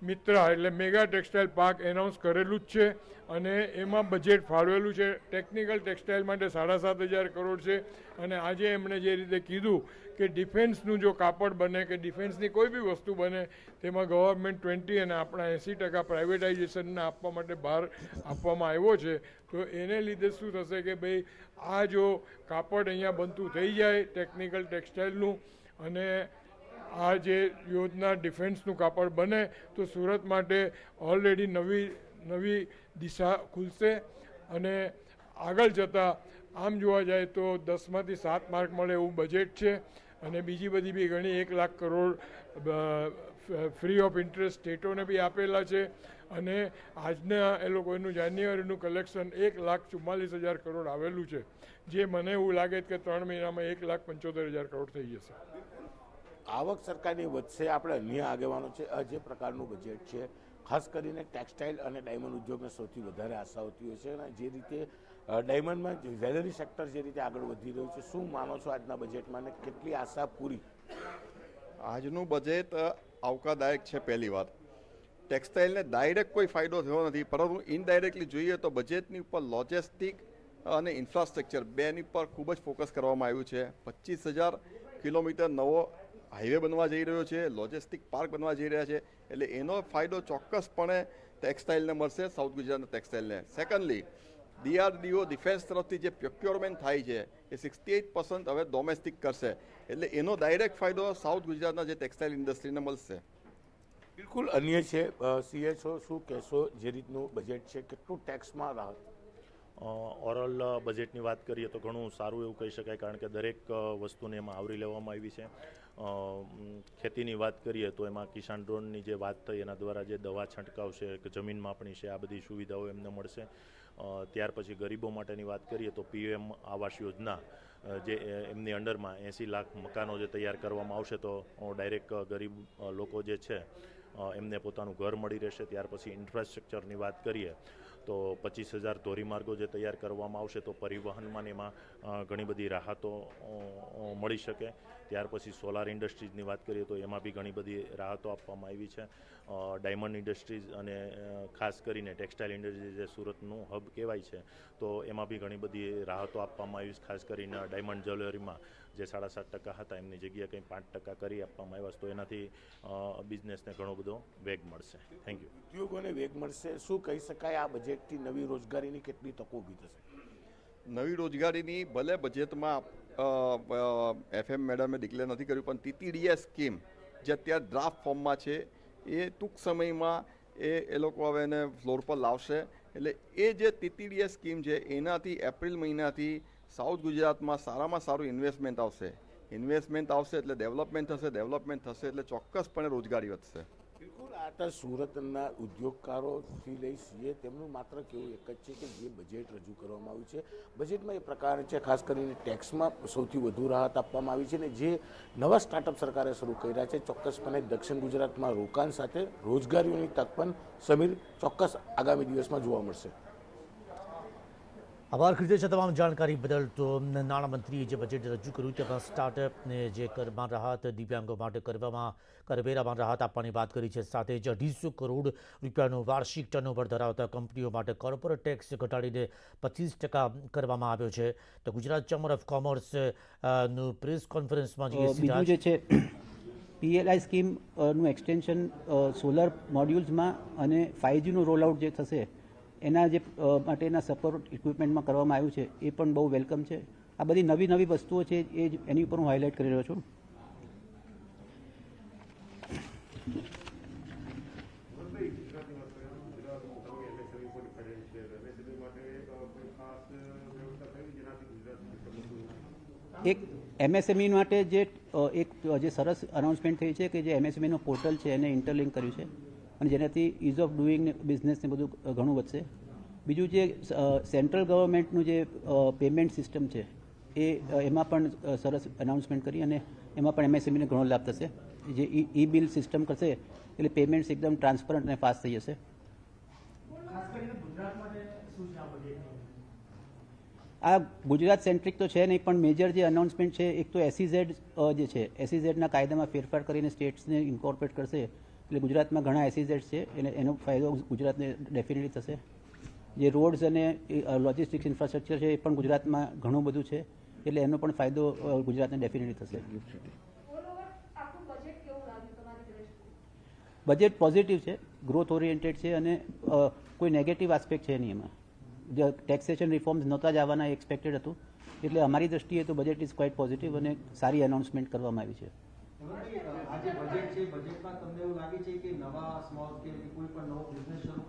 મિત્રા એટલે મેગા ટેક્સટાઇલ પાર્ક એનાઉન્સ કરેલું જ છે, અને એમાં બજેટ ફાળવેલું છે. ટેકનિકલ ટેક્સટાઇલ માટે 7,500 કરોડ છે, અને આજે એમણે જે રીતે કીધું કે ડિફેન્સનું જો કાપડ બને કે ડિફેન્સની કોઈ બી વસ્તુ બને તેમાં ગવર્મેન્ટ 20 અને આપણા 80% પ્રાઇવેટાઇઝેશનને આપવા માટે બહાર આપવામાં આવ્યો છે. તો એને લીધે શું થશે કે ભાઈ આ જો કાપડ અહીંયા બનતું થઈ જાય ટેકનિકલ ટેક્સટાઇલનું, અને આ જે યોજના ડિફેન્સનું કાપડ બને તો સુરત માટે ઓલરેડી નવી દિશા ખુલશે, અને આગળ જતાં આમ જોવા જાય તો 10માંથી 7 માર્ક મળે એવું બજેટ છે. અને બીજી બધી બી ઘણી 1 lakh crore free of interest સ્ટેટોને બી આપેલા છે, અને આજના એ લોકો એનું જાન્યુઆરીનું કલેક્શન 1,44,000 કરોડ આવેલું છે, જે મને એવું લાગે કે 3 મહિનામાં 1,75,000 કરોડ થઈ જશે. આવક સરકારની વધશે. આપણે અન્ય આગેવાનો છે, જે પ્રકારનું બજેટ છે ખાસ કરીને ટેક્સટાઇલ અને ડાયમંડ ઉદ્યોગને સૌથી વધારે આશાઓતી હોય છે, અને જે રીતે ડાયમંડમાં જ્વેલરી સેક્ટર જે રીતે આગળ વધી રહ્યું છે, શું માનો છો આજના બજેટમાં અને કેટલી આશા પૂરી? આજનું બજેટ આવકારદાયક છે. પહેલી વાત, ટેક્સટાઇલને ડાયરેક્ટ કોઈ ફાયદો થયો નથી, પરંતુ ઇનડાયરેક્ટલી જોઈએ તો બજેટની ઉપર લોજિસ્ટિક અને ઇન્ફ્રાસ્ટ્રક્ચર બેની પર ખૂબ જ ફોકસ કરવામાં આવ્યું છે. 25,000 કિલોમીટર નવો હાઈવે બનવા જઈ રહ્યો છે, લોજિસ્ટિક પાર્ક બનવા જઈ રહ્યા છે, એટલે એનો ફાયદો ચોક્કસપણે ટેક્સટાઇલને મળશે, સાઉથ ગુજરાતના ટેક્સટાઇલને. સેકન્ડલી, DRDO ડિફેન્સ તરફથી જે પ્રોક્યોરમેન્ટ થાય છે એ 68% હવે ડોમેસ્ટિક કરશે, એટલે એનો ડાયરેક્ટ ફાયદો સાઉથ ગુજરાતના જે ટેક્સટાઇલ ઇન્ડસ્ટ્રીને મળશે. બિલકુલ અન્ય છે. CHO શું કહેશો, જે રીતનું બજેટ છે કેટલું ટેક્સમાં રાહત? ઓવરઓલ બજેટની વાત કરીએ તો ઘણું સારું એવું કહી શકાય, કારણ કે દરેક વસ્તુને એમાં આવરી લેવામાં આવી છે. ખેતીની વાત કરીએ તો એમાં કિસાન ડ્રોનની જે વાત થઈ એના દ્વારા જે દવા છંટકાવ છે કે જમીન માપણી છે, આ બધી સુવિધાઓ એમને મળશે. ત્યાર પછી ગરીબો માટેની વાત કરીએ તો PM આવાસ યોજના જે એમની અંડરમાં 80 લાખ મકાનો જે તૈયાર કરવામાં આવશે, તો ડાયરેક્ટ ગરીબ લોકો જે છે એમને પોતાનું ઘર મળી રહેશે. ત્યાર પછી ઇન્ફ્રાસ્ટ્રક્ચરની વાત કરીએ તો 25,000 ધોરીમાર્ગો જે તૈયાર કરવામાં આવશે, તો પરિવહનમાં એમાં ઘણી બધી રાહતો મળી શકે. ત્યાર પછી સોલાર ઇન્ડસ્ટ્રીઝની વાત કરીએ તો એમાં બી ઘણી બધી રાહતો આપવામાં આવી છે. ડાયમંડ ઇન્ડસ્ટ્રીઝ અને ખાસ કરીને ટેક્સટાઇલ ઇન્ડસ્ટ્રી જે સુરતનું હબ કહેવાય છે, તો એમાં બી ઘણી બધી રાહતો આપવામાં આવી છે. ખાસ કરીને ડાયમંડ જ્વેલરીમાં જે 7.5% હતા એમની જગ્યાએ કંઈ 5% કરી આપવામાં આવ્યા છે, તો એનાથી બિઝનેસને ઘણો બધો વેગ મળશે. Thank you. ઉદ્યોગોને વેગ મળશે. શું કહી શકાય, આ બજેટથી નવી રોજગારીની કેટલી તકો ઊભી થશે? નવી રોજગારીની ભલે બજેટમાં FM મેડમે ડિક્લેર નથી કર્યું, પણ TTDS સ્કીમ જે અત્યારે ડ્રાફ્ટ ફોર્મમાં છે એ ટૂંક સમયમાં એ લોકો હવે એને ફ્લોર પર લાવશે. એટલે એ જે TTDS સ્કીમ છે એનાથી એપ્રિલ મહિનાથી સાઉથ ગુજરાતમાં સારામાં સારું ઇન્વેસ્ટમેન્ટ આવશે. ઇન્વેસ્ટમેન્ટ આવશે એટલે ડેવલપમેન્ટ થશે, ડેવલપમેન્ટ થશે એટલે ચોક્કસપણે રોજગારી વધશે. બિલકુલ. આ તો સુરતના ઉદ્યોગકારોથી લઈ સીએ તેમનું માત્ર કેવું એક જ છે કે જે બજેટ રજૂ કરવામાં આવ્યું છે, બજેટમાં એ પ્રકાર છે ખાસ કરીને ટેક્સમાં સૌથી વધુ રાહત આપવામાં આવી છે, અને જે નવા સ્ટાર્ટઅપ સરકારે શરૂ કર્યા છે ચોક્કસપણે દક્ષિણ ગુજરાતમાં રોકાણ સાથે રોજગારીઓની તક પણ સમીર ચોક્કસ આગામી દિવસમાં જોવા મળશે. આભાર કૃત્ય છે તમામ જાણકારી બદલ. તો નાણામંત્રીએ જે બજેટ રજૂ કર્યું તેમાં સ્ટાર્ટઅપને જે કરમાં રાહત, દિવ્યાંગો માટે કરવેરામાં રાહત આપવાની વાત કરી છે. સાથે જ 250 કરોડ રૂપિયાનું વાર્ષિક ટર્નઓવર ધરાવતા કંપનીઓ માટે કોર્પોરેટ ટેક્સ ઘટાડીને 25% કરવામાં આવ્યો છે. તો ગુજરાત ચેમ્બર ઓફ કોમર્સ નું પ્રેસ કોન્ફરન્સમાં બીજું જે છે PLI સ્કીમનું એક્સટેન્શન સોલર મોડ્યુલ્સમાં અને 5Gનું રોલ આઉટ જે થશે એના જે માટેના સપોર્ટ ઇક્વિપમેન્ટમાં કરવામાં આવ્યું છે એ પણ બહુ વેલકમ છે. આ બધી નવી વસ્તુઓ છે એ એની ઉપર હું હાઇલાઇટ કરી રહ્યો છું. એક MSME માટે જે સરસ અનાઉન્સમેન્ટ થઈ છે કે જે MSMEનું પોર્ટલ છે એને ઇન્ટરલિંક કર્યું છે અને જેનાથી ઇઝ ઓફ ડુઈંગ બિઝનેસને બધું ઘણું વધશે. બીજું જે સેન્ટ્રલ ગવર્મેન્ટનું જે પેમેન્ટ સિસ્ટમ છે એમાં પણ સરસ અનાઉન્સમેન્ટ કરી અને એમાં પણ MSMEને ઘણો લાભ થશે. જે ઈ બિલ સિસ્ટમ કરશે એટલે પેમેન્ટ્સ એકદમ ટ્રાન્સપરન્ટ અને ફાસ્ટ થઈ જશે. આ ગુજરાત સેન્ટ્રિક તો છે નહીં, પણ મેજર જે અનાઉન્સમેન્ટ છે એક તો SEZ જે છે SEZના કાયદામાં ફેરફાર કરીને સ્ટેટ્સને ઇન્કોર્પોરેટ કરશે એટલે ગુજરાતમાં ઘણા SEZ છે એનો ફાયદો ગુજરાતને ડેફિનેટલી થશે. જે રોડ્સ અને લોજિસ્ટિક્સ ઇન્ફ્રાસ્ટ્રક્ચર છે એ પણ ગુજરાતમાં ઘણું બધું છે એટલે એનો પણ ફાયદો ગુજરાતને ડેફિનેટલી થશે. બજેટ પોઝિટિવ છે, ગ્રોથ ઓરિએન્ટેડ છે અને કોઈ નેગેટિવ આસ્પેક્ટ છે નહીં એમાં. જે ટેક્સેશન રિફોર્મ્સ નહોતા જ આવવાના એક્સપેક્ટેડ હતું એટલે અમારી દ્રષ્ટિએ તો બજેટ ઇઝ ક્વાઇટ પોઝિટિવ અને સારી અનાઉન્સમેન્ટ કરવામાં આવી છે. આજે બજેટ છે, બજેટમાં તમને એવું લાગે છે કે નવા સ્મોલ સ્કેલ કે કોઈ પણ નવો બિઝનેસ શરૂ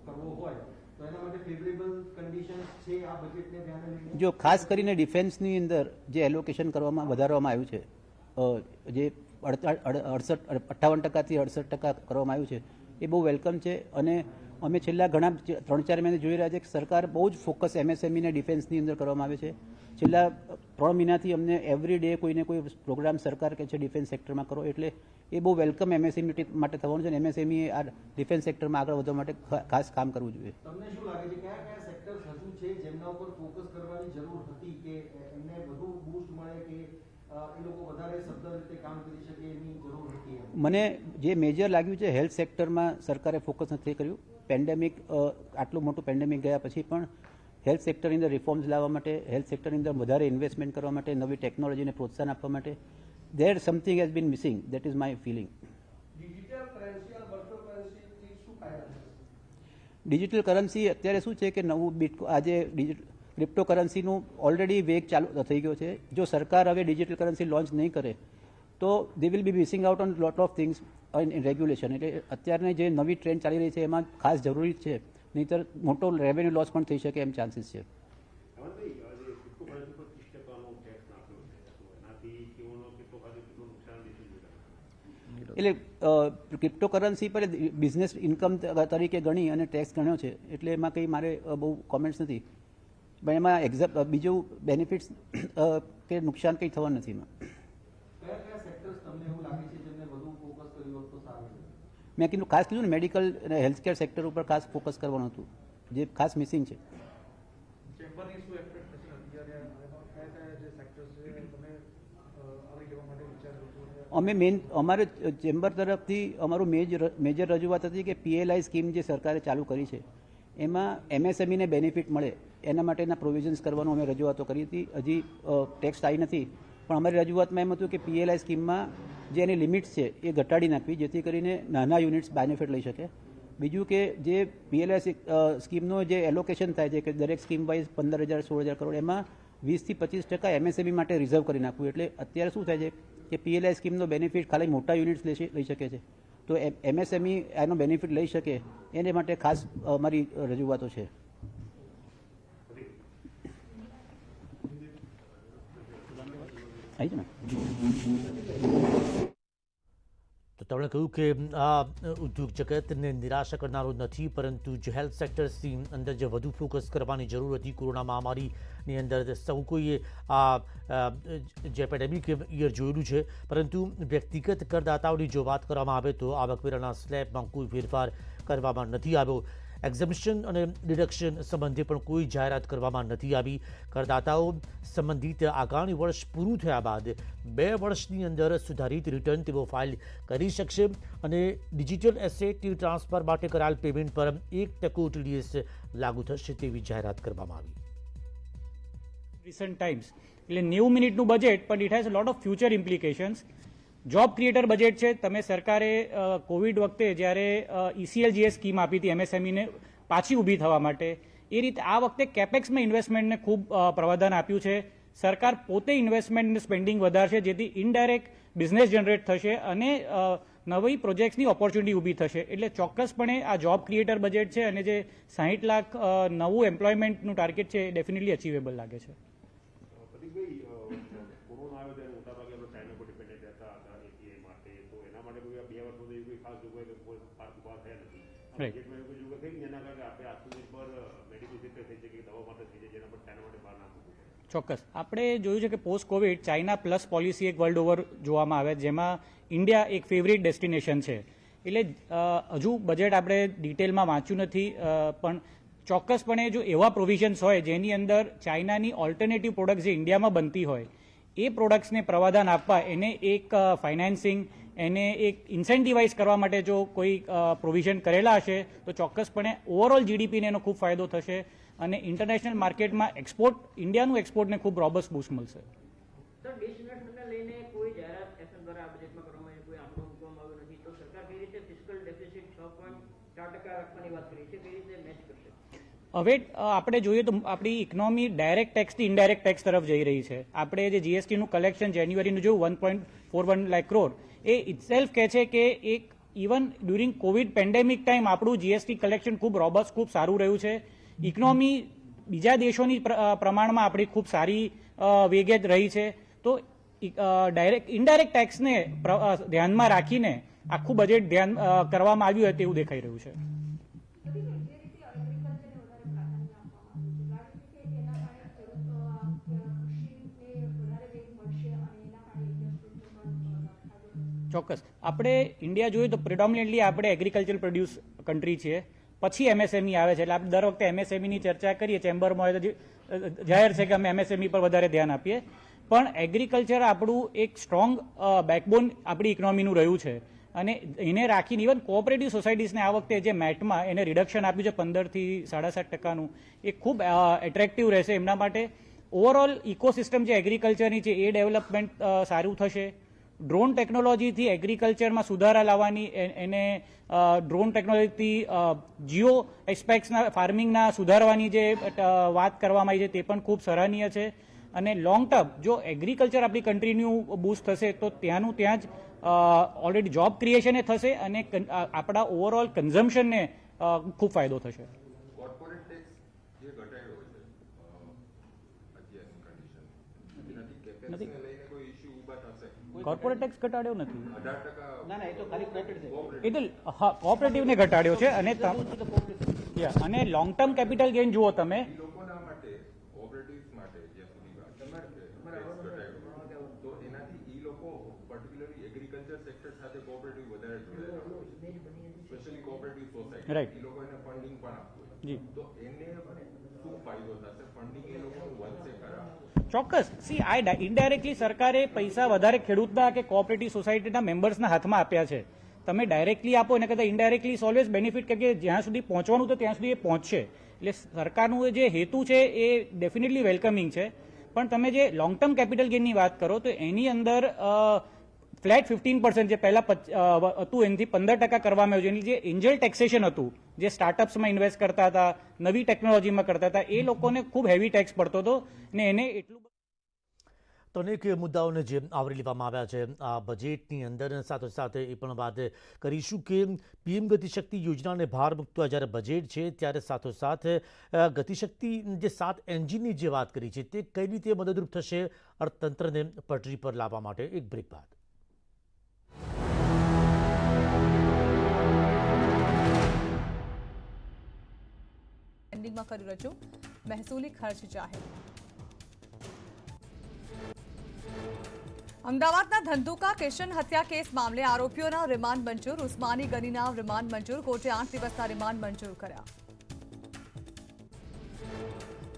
કરવો હોય તો એના માટે ફેવરેબલ કન્ડિશન્સ છે આ બજેટને ધ્યાને લઈને? જો ખાસ કરીને ડિફેન્સની અંદર જે એલોકેશન વધારવામાં આવ્યું છે, જે 58%થી 68% કરવામાં આવ્યું છે એ બહુ વેલકમ છે. અને અમે છેલ્લા ઘણા 3-4 મહિને જોઈ રહ્યા છે કે સરકાર બહુ જ ફોકસ MSME ને ડિફેન્સની અંદર કરવામાં આવે છે. છેલ્લા 3 મહિનાથી અમને એવરી ડે કોઈને કોઈ પ્રોગ્રામ સરકાર કે છે ડિફેન્સ સેક્ટરમાં કરો એટલે એ બહુ વેલકમ MSME માટે થવાનું છે અને MSME આ ડિફેન્સ સેક્ટરમાં આગળ વધવા માટે ખાસ કામ કરવું જોઈએ. તમને શું લાગે છે કયા સેક્ટર્સ હજુ છે જેમના ઉપર ફોકસ કરવાની જરૂર હતી કે એમને વધુ બૂસ્ટ મળે કે એ લોકો વધારે સદ્ધર રીતે કામ કરી શકે એની જરૂર હતી? મને જે મેજર લાગ્યું છે હેલ્થ સેક્ટરમાં સરકારે ફોકસ નથી કર્યું. પેન્ડેમિક આટલું મોટું પેન્ડેમિક ગયા પછી પણ હેલ્થ સેક્ટરની અંદર રિફોર્મ્સ લાવવા માટે, હેલ્થ સેક્ટરની અંદર વધારે ઇન્વેસ્ટમેન્ટ કરવા માટે, નવી ટેકનોલોજીને પ્રોત્સાહન આપવા માટે there something has been missing. That is my feeling. Digital currency અત્યારે શું છે કે નવું આજે ક્રિપ્ટો કરન્સીનું ઓલરેડી વેગ ચાલુ થઈ ગયો છે. જો સરકાર હવે ડિજિટલ કરન્સી લોન્ચ નહીં કરે તો they will be missing out on lot of things in regulation. એટલે અત્યારની જે નવી ટ્રેન્ડ ચાલી રહી છે એમાં ખાસ જરૂરી છે, નહીંતર મોટો રેવન્યુ લોસ પણ થઈ શકે એમ ચાન્સીસ છે. એટલે ક્રિપ્ટો કરન્સી પર બિઝનેસ ઇન્કમ તરીકે ગણી અને ટેક્સ ગણ્યો છે એટલે એમાં કંઈ મારે બહુ કોમેન્ટ્સ નથી. પણ એમાં બીજું બેનિફિટ્સ કે નુકસાન કંઈ થવાનું નથી એમાં. મેં કીધું ખાસ કીધું ને મેડિકલ અને હેલ્થકેર સેક્ટર ઉપર ખાસ ફોકસ કરવાનું હતું જે ખાસ મિસિંગ છે. અમારે ચેમ્બર તરફથી અમારું મેજર રજૂઆત હતી કે PLI સ્કીમ જે સરકારે ચાલુ કરી છે એમાં MSME ને બેનિફિટ મળે એના માટેના પ્રોવિઝન્સ કરવાનું અમે રજૂઆતો કરી હતી. હજી ટેક્સ આવી નથી પણ અમારી રજૂઆતમાં એમ હતું કે PLI સ્કીમમાં જે એની લિમિટ્સ છે એ ઘટાડી નાખવી જેથી કરીને નાના યુનિટ્સ બેનિફિટ લઈ શકે. બીજું કે જે PLI સ્કીમનું જે એલોકેશન થાય છે કે દરેક સ્કીમ વાઇઝ 15,000 16,000 કરોડ એમાં 20-25% MSME માટે રિઝર્વ કરી નાખવું. એટલે અત્યારે શું થાય છે કે PLI સ્કીમનો બેનિફિટ ખાલી મોટા યુનિટ્સ લઈ શકે છે તો MSME એનો બેનિફિટ લઈ શકે એને માટે ખાસ અમારી રજૂઆતો છે. તો તેમણે કહ્યું કે આ ઉદ્યોગ જગતને નિરાશા કરનારો નથી, પરંતુ જે હેલ્થ સેક્ટર્સની અંદર જે વધુ ફોકસ કરવાની જરૂર હતી કોરોના મહામારીની અંદર સૌ કોઈએ આ જે પેન્ડેમિક યર જોયેલું છે. પરંતુ વ્યક્તિગત કરદાતાઓની જો વાત કરવામાં આવે તો આવકવેરાના સ્લેબમાં કોઈ ફેરફાર કરવામાં નથી આવ્યો. એક્ઝમ્પશન અને ડિડક્શન સંબંધે પણ કોઈ જાહેરાત કરવામાં નથી આવી. કરદાતાઓ સંબંધિત આગામી વર્ષ પૂરું થયા બાદ 2 વર્ષની અંદર સુધારિત રિટર્ન તેઓ ફાઇલ કરી શકશે અને ડિજિટલ એસેટ ટ્રાન્સફર માટે કરાયેલ પેમેન્ટ પર 1% TDS લાગુ થશે તેવી જાહેરાત કરવામાં આવી. રિસન્ટ ટાઈમ્સ એટલે 90 મિનિટનું બજેટ, પણ it has lot of future implications. Job creator budget છે. તમે સરકારે કોવિડ વખતે જ્યારે ECLGS સ્કીમ આપી હતી MSMEને પાછી ઊભી થવા માટે, એ રીતે આ વખતે કેપેક્સમાં ઇન્વેસ્ટમેન્ટને ખૂબ પ્રાવધાન આપ્યું છે. સરકાર પોતે ઇન્વેસ્ટમેન્ટ સ્પેન્ડિંગ વધારશે, જેથી ઇનડાયરેક્ટ બિઝનેસ જનરેટ થશે અને નવી પ્રોજેક્ટ્સની ઓપોર્ચ્યુનિટી ઊભી થશે. એટલે ચોક્કસપણે આ જોબ ક્રિએટર બજેટ છે અને જે 60 લાખ નવું એમ્પ્લોયમેન્ટનું ટાર્ગેટ છે એ ડેફિનેટલી અચીવેબલ લાગે છે. ચોક્કસ આપણે જોયું છે કે post Covid China plus policy એક વર્લ્ડ ઓવર જોવામાં આવે, જેમાં ઇન્ડિયા એક ફેવરિટ ડેસ્ટિનેશન છે. એટલે હજુ બજેટ આપણે ડિટેલમાં વાંચ્યું નથી, પણ ચોક્કસપણે જો એવા પ્રોવિઝન્સ હોય જેની અંદર ચાઇનાની ઓલ્ટરનેટિવ પ્રોડક્ટ્સ જે ઇન્ડિયામાં બનતી હોય એ પ્રોડક્ટ્સને પ્રાવધાન આપવા, એને એક ફાઇનાન્સિંગ, એને એક ઇન્સેન્ટિવાઇઝ કરવા માટે જો કોઈ પ્રોવિઝન કરેલા હશે તો ચોક્કસપણે ઓવરઓલ GDPને એનો ખૂબ ફાયદો થશે અને ઇન્ટરનેશનલ માર્કેટમાં એક્સપોર્ટ, ઇન્ડિયાનું એક્સપોર્ટને ખૂબ રોબસ્ટ બૂસ્ટ મળશે. હવે આપણે જોઈએ તો આપણી ઇકોનોમી ડાયરેક્ટ ટેક્સથી ઇનડાયરેક્ટ ટેક્સ તરફ જઈ રહી છે. આપણે જે GSTનું કલેક્શન જાન્યુઆરીનું જોયું 1.41 લાખ કરોડ, એ ઇટસેલ્ફ કહે છે કે એક even during Covid pandemic time આપણું GST કલેક્શન ખૂબ રોબસ્ટ, ખૂબ સારું રહ્યું છે. ઇકોનોમી બીજા દેશોની પ્રમાણમાં આપણી ખૂબ સારી વેગે રહી છે. તો ડાયરેક્ટ ઇનડાયરેક્ટ ટેક્સને ધ્યાનમાં રાખીને આખું બજેટ ધ્યાન કરવામાં આવ્યું હોય તેવું દેખાઈ રહ્યું છે. ચોક્કસ આપણે ઇન્ડિયા જોઈએ તો પ્રિડોમિનેટલી આપણે એગ્રીકલ્ચર પ્રોડ્યુસ કન્ટ્રી છીએ, પછી MSME આવે છે. એટલે આપણે દર વખતે MSMEની ચર્ચા કરીએ, ચેમ્બરમાં હોય તો જાહેર છે કે અમે MSME પર વધારે ધ્યાન આપીએ, પણ એગ્રીકલ્ચર આપણું એક સ્ટ્રોંગ બેકબોન આપણી ઇકોનોમીનું રહ્યું છે અને એને રાખીને ઇવન કોઓપરેટિવ સોસાયટીઝને આ વખતે જે મેટમાં એને રિડક્શન આપ્યું છે 15 થી 7.5%, એ ખૂબ એટ્રેક્ટિવ રહેશે એમના માટે. ઓવરઓલ ઇકોસિસ્ટમ જે એગ્રીકલ્ચરની છે એ ડેવલપમેન્ટ સારું થશે. ડ્રોન ટેકનોલોજીથી એગ્રીકલ્ચરમાં સુધારા લાવવાની, એને ડ્રોન ટેકનોલોજીથી જીઓ એસ્પેક્ટ્સના ફાર્મિંગના સુધારવાની જે વાત કરવામાં આવી છે તે પણ ખૂબ સરાહનીય છે. અને લોંગ ટર્મ જો એગ્રીકલ્ચર આપણી કન્ટ્રીનું બૂસ્ટ થશે તો ત્યાંનું ત્યાં જ ઓલરેડી જોબ ક્રિએશન થશે અને આપણા ઓવરઓલ કન્ઝમ્પશનને ખૂબ ફાયદો થશે. કોર્પોરેટ ટેક્સ ઘટાડ્યો નથી, એ તો કોઓપરેટિવને ઘટાડ્યો છે. અને લોંગ ટર્મ કેપિટલ ગેઇન જુઓ તમે, રાઈટ જી ચોક્કસ. સી આ ઇનડાયરેક્ટલી સરકારે પૈસા વધારે ખેડૂતના કે કોઓપરેટિવ સોસાયટીના મેમ્બર્સના હાથમાં આપ્યા છે. તમે ડાયરેક્ટલી આપો એના કરતાં ઇનડાયરેક્ટલી ઓલવેઝ બેનિફિટ, કે જ્યાં સુધી પહોંચવાનું તો ત્યાં સુધી એ પહોંચશે. એટલે સરકારનું જે હેતુ છે એ ડેફિનેટલી વેલકમિંગ છે. પણ તમે જે લોંગ ટર્મ કેપિટલ ગેઇનની વાત કરો તો એની અંદર ફ્લેટ 15% જે પહેલા હતું એનાથી 15% કરવામાં આવ્યું છે. જે એન્જલ ટેક્સેશન હતું, જે સ્ટાર્ટઅપ્સમાં ઇન્વેસ્ટ કરતા હતા, નવી ટેકનોલોજીમાં કરતા હતા, એ લોકોને ખૂબ હેવી ટેક્સ પડતો હતો ને એને એટલું. તો અનેક મુદ્દાઓને જે આવરી લેવામાં આવ્યા છે આ બજેટની અંદર. સાથે એ પણ વાત કરીશું કે PM ગતિશક્તિ યોજનાને ભાર મૂકતો જ્યારે બજેટ છે ત્યારે સાથોસાથ ગતિશક્તિ જે 7 એન્જિનની જે વાત કરી છે તે કઈ રીતે મદદરૂપ થશે અર્થતંત્રને પટરી પર લાવવા માટે. એક બ્રેક બાદ એન્ડિંગમાં કર્યું રજૂ મહેસૂલી ખર્ચ જાહેર. અમદાવાદના ધંધુકા કિશન હત્યા કેસ મામલે આરોપીઓના રિમાન્ડ મંજૂર. ઉસ્માની ગનીના રિમાન્ડ મંજૂર. કોર્ટે 8 દિવસના રિમાન્ડ મંજૂર કર્યા.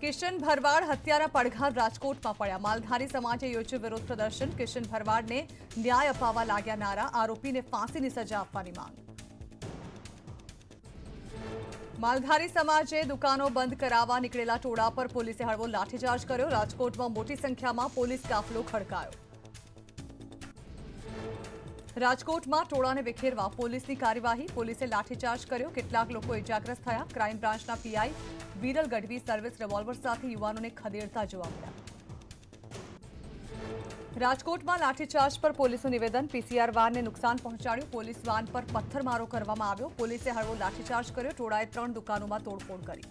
કિશન ભરવાડ હત્યાના પડઘા રાજકોટમાં પડ્યા. માલધારી સમાજે યોજ્યું વિરોધ પ્રદર્શન. કિશન ભરવાડને ન્યાય અપાવવા લાગ્યા નારા. આરોપીને ફાંસીની સજા આપવાની માંગ. માલધારી સમાજે દુકાનો બંધ કરાવવા નીકળેલા ટોળા પર પોલીસે હળવો લાઠીચાર્જ કર્યો. રાજકોટમાં મોટી સંખ્યામાં પોલીસ કાફલો ખડકાયો. રાજકોટમાં ટોળાને વિખેરવા પોલીસની કાર્યવાહી. પોલીસે લાઠીચાર્જ કર્યો. કેટલાક લોકો ઇજાગ્રસ્ત થયા. ક્રાઇમ બ્રાન્ચના PI Viral Gadhvi service revolver સાથે યુવાનોને ખદેડતા જોવા મળ્યા. રાજકોટમાં લાઠીચાર્જ પર પોલીસનું નિવેદન. પીસીઆર વાનને નુકસાન પહોંચાડ્યું. પોલીસ વાન પર પથ્થરમારો કરવામાં આવ્યો. પોલીસે હળવો લાઠીચાર્જ કર્યો. ટોળાએ 3 દુકાનોમાં તોડફોડ કરી.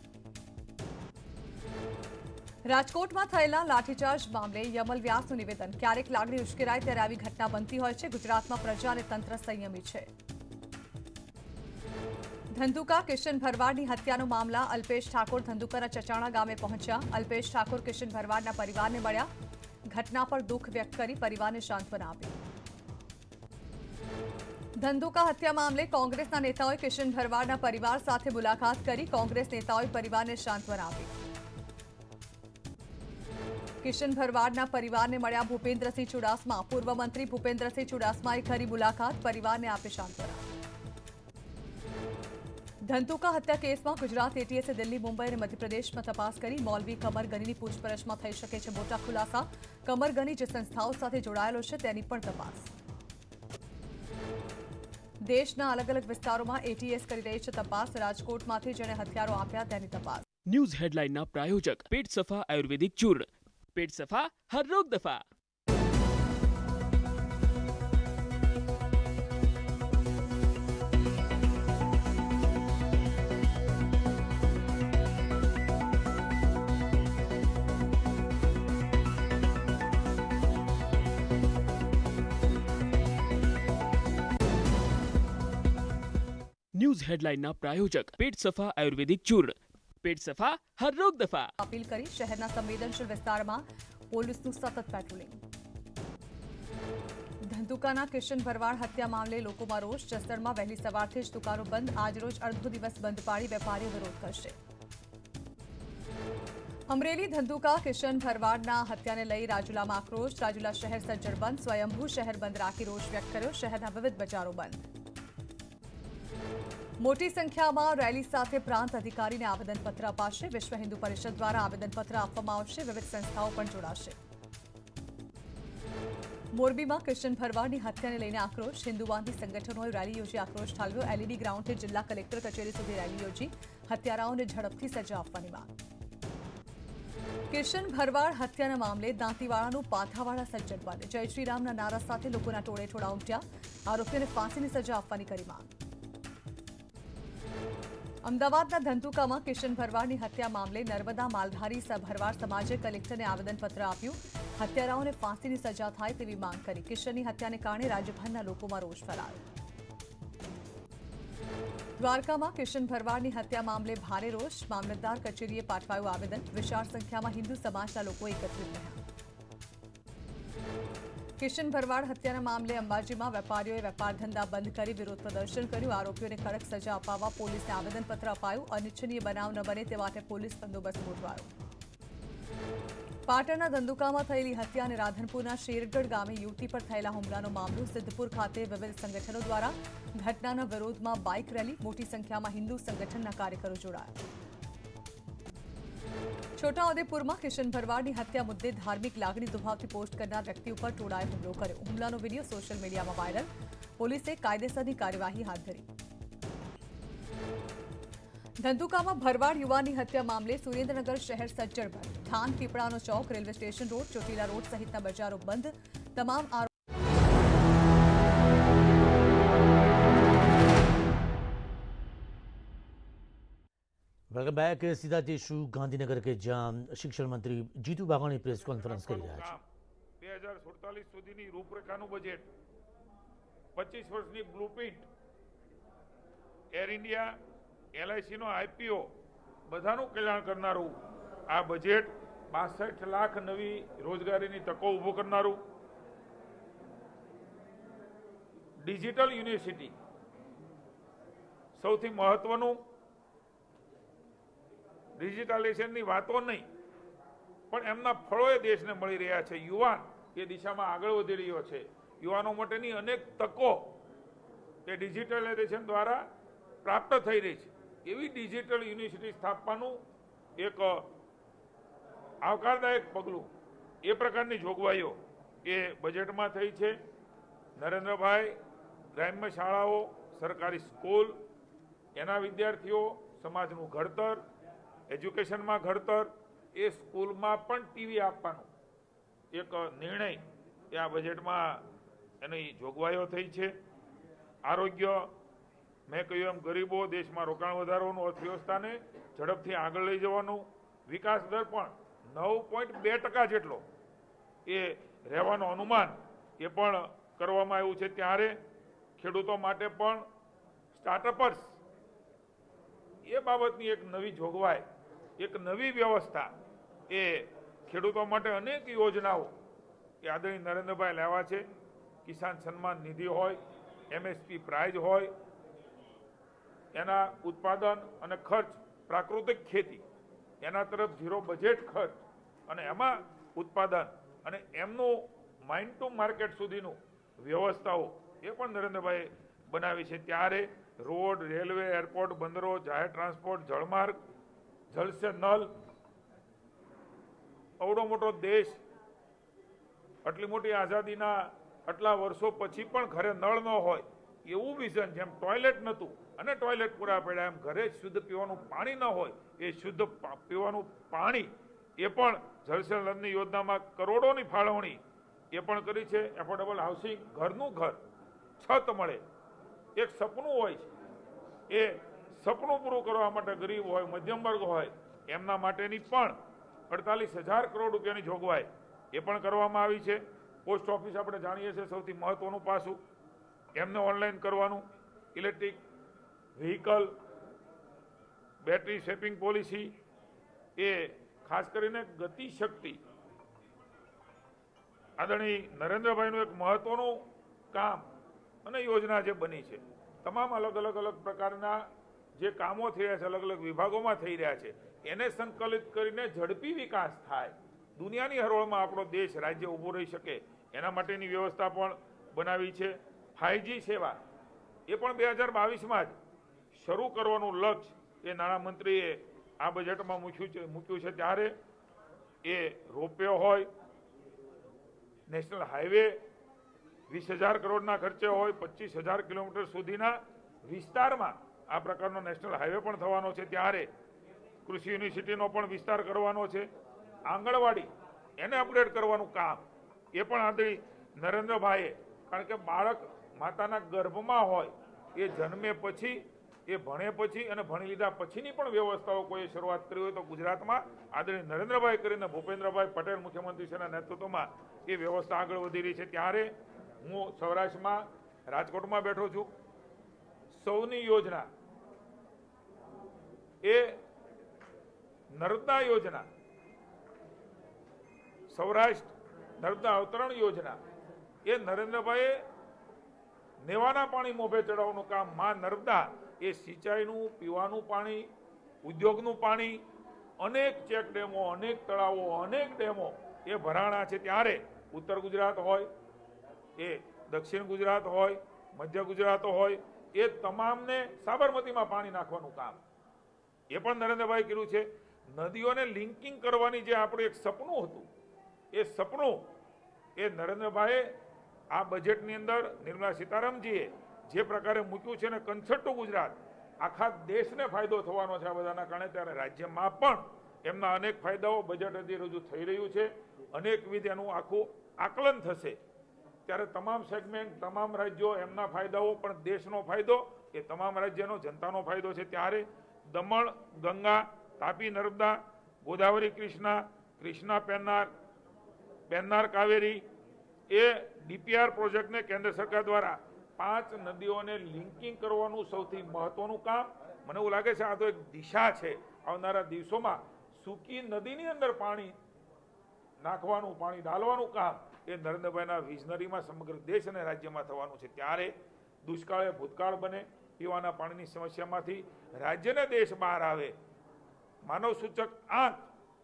રાજકોટમાં થયેલા લાઠીચાર્જ મામલે યમલ વ્યાસનું નિવેદન. ક્યારેક લાગણી ઉશ્કેરાય ત્યારે આવી ઘટના બનતી હોય છે. ગુજરાતમાં પ્રજા અને તંત્ર સંયમી છે. ધંધુકા કિશન ભરવાડની હત્યાનો મામલા. અલ્પેશ ઠાકોર ધંધુકાના ચચાણા ગામે પહોંચ્યા. અલ્પેશ ઠાકોર કિશન ભરવાડના પરિવારને મળ્યા. ઘટના પર દુઃખ વ્યક્ત કરી પરિવારને સાંત્વના આપી. ધંધુકા હત્યા મામલે કોંગ્રેસના નેતાઓએ કિશન ભરવાડના પરિવાર સાથે મુલાકાત કરી. કોંગ્રેસ નેતાઓએ પરિવારને સાંત્વના આપી. કિશન ભરવાડના પરિવારને મળ્યા ભૂપેન્દ્રસિંહ ચુડાસમા. પૂર્વ મંત્રી ભૂપેન્દ્રસિંહ ચુડાસમાએ કરી મુલાકાત. પરિવારને આપી સાંત્વના. ધંધુકા હત્યા કેસમાં ગુજરાત એટીએસે દિલ્હી, મુંબઈ અને મધ્યપ્રદેશમાં તપાસ કરી. મૌલવી કમર ગનીની પૂછપરછમાં થઈ શકે છે મોટા ખુલાસા. કમર ગની જે સંસ્થાઓ સાથે જોડાયેલો છે તેની પણ તપાસ. દેશના અલગ અલગ વિસ્તારોમાં એટીએસ કરી રહી છે તપાસ. રાજકોટમાંથી જેણે હથિયારો આપ્યા તેની તપાસ. ન્યૂઝ હેડલાઇનના પ્રાયોજક પેટ સફા આયુર્વેદિક ચૂર્ણ. पेट सफा हर रोग दफा. ન્યૂઝ હેડલાઇનના પ્રાયોજક પેટ સફા આયુર્વેદિક ચૂર્ણ. પેટ સફા હર રોગ દફા. અપીલ કરી. શહેરના સંવેદનશીલ વિસ્તારમાં પોલીસનું સતત પેટ્રોલિંગ. ધંધુકાના કિશન ભરવાડ હત્યા મામલે લોકોમાં રોષ. જસદણમાં વહેલી સવારથી જ દુકાનો બંધ. આજરોજ અડધો દિવસ બંધ પાડી વેપારીઓ વિરોધ કરશે. અમરેલી ધંધુકા કિશન ભરવાડના હત્યાને લઈ રાજુલામાં આક્રોશ. રાજુલા શહેર સજ્જડ બંધ. સ્વયંભૂ શહેર બંધ રાખી રોષ વ્યક્ત કર્યો. શહેરના વિવિધ બજારો બંધ. મોટી સંખ્યામાં રેલી સાથે પ્રાંત અધિકારીને આવેદનપત્ર અપાશે. વિશ્વ હિન્દુ પરિષદ દ્વારા આવેદનપત્ર આપવામાં આવશે. વિવિધ સંસ્થાઓ પણ જોડાશે. મોરબીમાં કિશન ભરવાડની હત્યાને લઈને આક્રોશ. હિન્દુવાદી સંગઠનોએ રેલી યોજી આક્રોશ ઠાલવ્યો. એલઈડી ગ્રાઉન્ડથી જિલ્લા કલેક્ટર કચેરી સુધી રેલી યોજી હત્યારાઓને ઝડપથી સજા આપવાની માંગ. કિશન ભરવાડ હત્યાના મામલે દાંતીવાડાનું પાથાવાડા સજ્જડ બંધ. જય શ્રીરામના નારા સાથે લોકોના ટોળે ટોળા ઉમટ્યા. આરોપીઓને ફાંસીની સજા આપવાની કરી માંગ. અમદાવાદના ધંધુકામાં કિશન ભરવાડની હત્યા મામલે નર્મદા માલધારી ભરવાડ સમાજે કલેક્ટરને આવેદનપત્ર આપ્યું. હત્યારાઓને ફાંસીની સજા થાય તેવી માંગ કરી. કિશનની હત્યાને કારણે રાજ્યભરના લોકોમાં રોષ ફેલાયો. દ્વારકામાં કિશન ભરવાડની હત્યા મામલે ભારે રોષ. મામલતદાર કચેરીએ પાઠવાયું આવેદન. વિશાળ સંખ્યામાં હિન્દુ સમાજના લોકો એકત્રિત રહ્યા. કિશન ભરવાડ હત્યાના મામલે અંબાજીમાં વેપારીઓએ વેપાર ધંધા બંધ કરી વિરોધ પ્રદર્શન કર્યું. આરોપીઓને કડક સજા અપાવવા પોલીસને આવેદનપત્ર અપાયું. અનિચ્છનીય બનાવ ન બને તે માટે પોલીસ બંદોબસ્ત ગોઠવાયો. પાટણના ધંધુકામાં થયેલી હત્યા અને રાધનપુરના શેરગઢ ગામે યુવતી પર થયેલા હુમલાનો મામલો. સિદ્ધપુર ખાતે વિવિધ સંગઠનો દ્વારા ઘટનાના વિરોધમાં બાઇક રેલી. મોટી સંખ્યામાં હિન્દુ સંગઠનના કાર્યકરો જોડાયા. છોટાઉદેપુરમાં કિશન ભરવાડની હત્યા મુદ્દે ધાર્મિક લાગણી દુભાવતી પોસ્ટ કરનાર વ્યક્તિ ઉપર ટોળાએ હુમલો કર્યો. હુમલાનો વિડીયો સોશિયલ મીડિયામાં વાયરલ. પોલીસે કાયદેસરની કાર્યવાહી હાથ ધરી. ધંધુકામાં ભરવાડ યુવાનની હત્યા મામલે સુરેન્દ્રનગર શહેર સજ્જડ બંધ. થાન પીપળાનો ચોક, railway station road, Chotila road સહિતના બજારો બંધ. તમામ વેલકમ બેક. સીધા જઈશું ગાંધીનગર કે જ્યાં શિક્ષણ મંત્રી જીતુ વાઘાણી પ્રેસ કોન્ફરન્સ કરી રહ્યા છે. 2047 સુધીની રૂપરેખાનું બજેટ, 25 વર્ષની બ્લુપ્રિન્ટ, એર ઇન્ડિયા, એલઆઈસીનો આઈપીઓ, બધાનું કલ્યાણ કરનારું આ બજેટ 62 લાખ નવી રોજગારીની તકો ઊભો કરનારું, ડિજિટલ યુનિવર્સિટી સૌથી મહત્વનું, ડિજિટાઇઝેશનની વાતો નહીં, પણ એમના ફળો એ દેશને મળી રહ્યા છે. યુવાન એ દિશામાં આગળ વધી રહ્યો છે. યુવાનો માટેની અનેક તકો એ ડિજિટલાઇઝેશન દ્વારા પ્રાપ્ત થઈ રહી છે. એવી ડિજિટલ યુનિવર્સિટી સ્થાપવાનું એક આવકારદાયક પગલું, એ પ્રકારની જોગવાઈઓ એ બજેટમાં થઈ છે. નરેન્દ્રભાઈ ગ્રામ્ય શાળાઓ, સરકારી સ્કૂલ, એના વિદ્યાર્થીઓ, સમાજનું ઘડતર, એજ્યુકેશનમાં ઘડતર, એ સ્કૂલમાં પણ ટીવી આપવાનો એક નિર્ણય એ આ બજેટમાં એની જોગવાઈઓ થઈ છે. આરોગ્ય, મેં કહ્યું એમ ગરીબો, દેશમાં રોકાણ વધારવાનું, અર્થવ્યવસ્થાને ઝડપથી આગળ લઈ જવાનું, વિકાસ દર પણ 9.2% જેટલો એ રહેવાનું અનુમાન એ પણ કરવામાં આવ્યું છે. ત્યારે ખેડૂતો માટે પણ સ્ટાર્ટઅપર્સ એ બાબતની એક નવી જોગવાઈ, એક નવી વ્યવસ્થા, એ ખેડૂતો માટે અનેક યોજનાઓ એ આદરણીય નરેન્દ્રભાઈ લાવ્યા છે. કિસાન સન્માન નિધિ હોય, MSP પ્રાઇઝ હોય, એના ઉત્પાદન અને ખર્ચ, પ્રાકૃતિક ખેતી એના તરફ ઝીરો બજેટ ખર્ચ, અને એમાં ઉત્પાદન અને એમનું માઇન્ડ ટુ માર્કેટ સુધીનું વ્યવસ્થાઓ એ પણ નરેન્દ્રભાઈ બનાવી છે. ત્યારે રોડ, રેલવે, એરપોર્ટ, બંદરો, જાહેર ટ્રાન્સપોર્ટ, જળમાર્ગ, જળ સે નલ, અવડો મોટો દેશ, આટલી મોટી આઝાદીના આટલા વર્ષો પછી પણ ઘરે નળ ન હોય એવું વિઝન, જેમ ટોયલેટ નહોતું અને ટોયલેટ પૂરા પડ્યા, એમ ઘરે શુદ્ધ પીવાનું પાણી ન હોય એ શુદ્ધ પીવાનું પાણી એ પણ જળસેલની યોજનામાં કરોડોની ફાળવણી એ પણ કરી છે. એફોર્ડેબલ હાઉસિંગ, ઘરનું ઘર, છત મળે, એક સપનું હોય છે. એ સપનું પૂરું કરવા માટે ગરીબ હોય, મધ્યમ વર્ગ હોય, એમના માટેની પણ 48,000 કરોડ રૂપિયાની જોગવાઈ એ પણ કરવામાં આવી છે. પોસ્ટ ઓફિસ આપણે જાણીએ છીએ સૌથી મહત્વનું પાસું, એમને ઓનલાઈન કરવાનું. Electric vehicle, battery swapping policy, એ ખાસ કરીને ગતિશક્તિ આદરણીય નરેન્દ્રભાઈનું એક મહત્વનું કામ અને યોજના જે બની છે. તમામ અલગ અલગ પ્રકારના જે કામો થઈ રહ્યા છે, અલગ અલગ વિભાગોમાં થઈ રહ્યા છે, એને સંકલિત કરીને ઝડપી વિકાસ થાય, દુનિયાની હરોળમાં આપણો દેશ, રાજ્ય ઊભું રહી શકે, એના માટેની વ્યવસ્થા પણ બનાવી છે. 5G સેવા એ પણ 2022માં જ શરૂ કરવાનું લક્ષ્ય એ નાણામંત્રીએ આ બજેટમાં મૂક્યું છે. ત્યારે એ રોપવે હોય, નેશનલ હાઈવે 20,000 કરોડના ખર્ચે હોય, 25,000 કિલોમીટર સુધીના વિસ્તારમાં આ પ્રકારનો નેશનલ હાઈવે પણ થવાનો છે. ત્યારે કૃષિ યુનિવર્સિટીનો પણ વિસ્તાર કરવાનો છે. આંગણવાડી એને અપગ્રેડ કરવાનું કામ એ પણ આદરણીય નરેન્દ્રભાઈએ, કારણ કે બાળક માતાના ગર્ભમાં હોય, એ જન્મે પછી, એ ભણે પછી અને ભણી લીધા પછીની પણ વ્યવસ્થાઓ કોઈએ શરૂઆત કરી હોય તો ગુજરાતમાં આદરણીય નરેન્દ્રભાઈ કરીને ભૂપેન્દ્રભાઈ પટેલ મુખ્યમંત્રીશ્રીના નેતૃત્વમાં એ વ્યવસ્થા આગળ વધી રહી છે. ત્યારે હું સૌરાષ્ટ્રમાં રાજકોટમાં બેઠો છું. સૌની યોજના એ નર્મદા યોજના, સૌરાષ્ટ્ર નર્મદા અવતરણ યોજના, એ નરેન્દ્રભાઈએ નેવાના પાણી મોભે ચડાવવાનું કામ. માં નર્મદા એ સિંચાઈનું, પીવાનું પાણી, ઉદ્યોગનું પાણી, અનેક ચેક ડેમો, અનેક તળાવો, અનેક ડેમો એ ભરાણા છે. ત્યારે ઉત્તર ગુજરાત હોય, એ દક્ષિણ ગુજરાત હોય, મધ્ય ગુજરાત હોય, એ તમામને સાબરમતીમાં પાણી નાખવાનું કામ એ પણ નરેન્દ્રભાઈ કર્યું છે. નદીઓને લિંકિંગ કરવાની જે આપણું એક સપનું હતું, એ સપનું એ નરેન્દ્રભાઈએ આ બજેટની અંદર નિર્મલા સીતારામજીએ જે પ્રકારે મૂક્યું છે ને, કન્સર્ટ ટુ ગુજરાત, આખા દેશને ફાયદો થવાનો છે આ બધાના કારણે. ત્યારે રાજ્યમાં પણ એમના અનેક ફાયદાઓ બજેટ હજી રજૂ થઈ રહ્યું છે, અનેકવિધ એનું આખું આકલન થશે. ત્યારે તમામ સેગમેન્ટ, તમામ રાજ્યો, એમના ફાયદાઓ પણ દેશનો ફાયદો એ તમામ રાજ્યનો, જનતાનો ફાયદો છે. ત્યારે દમણ, ગંગા, તાપી, નર્મદા, ગોદાવરી, કૃષ્ણા, પેન્નાર, કાવેરી, એ DPR પ્રોજેક્ટને કેન્દ્ર સરકાર દ્વારા 5 નદીઓને લિંકિંગ કરવાનું સૌથી મહત્વનું કામ. મને એવું લાગે છે આ તો એક દિશા છે. આવનારા દિવસોમાં સૂકી નદીની અંદર પાણી નાખવાનું, પાણી ડાલવાનું કામ એ નરેન્દ્રભાઈના વિઝનરીમાં સમગ્ર દેશ અને રાજ્યમાં થવાનું છે. ત્યારે દુષ્કાળ એ ભૂતકાળ બને, પીવાના પાણીની સમસ્યામાંથી રાજ્યને દેશ બહાર આવે, માનવ સૂચક આંક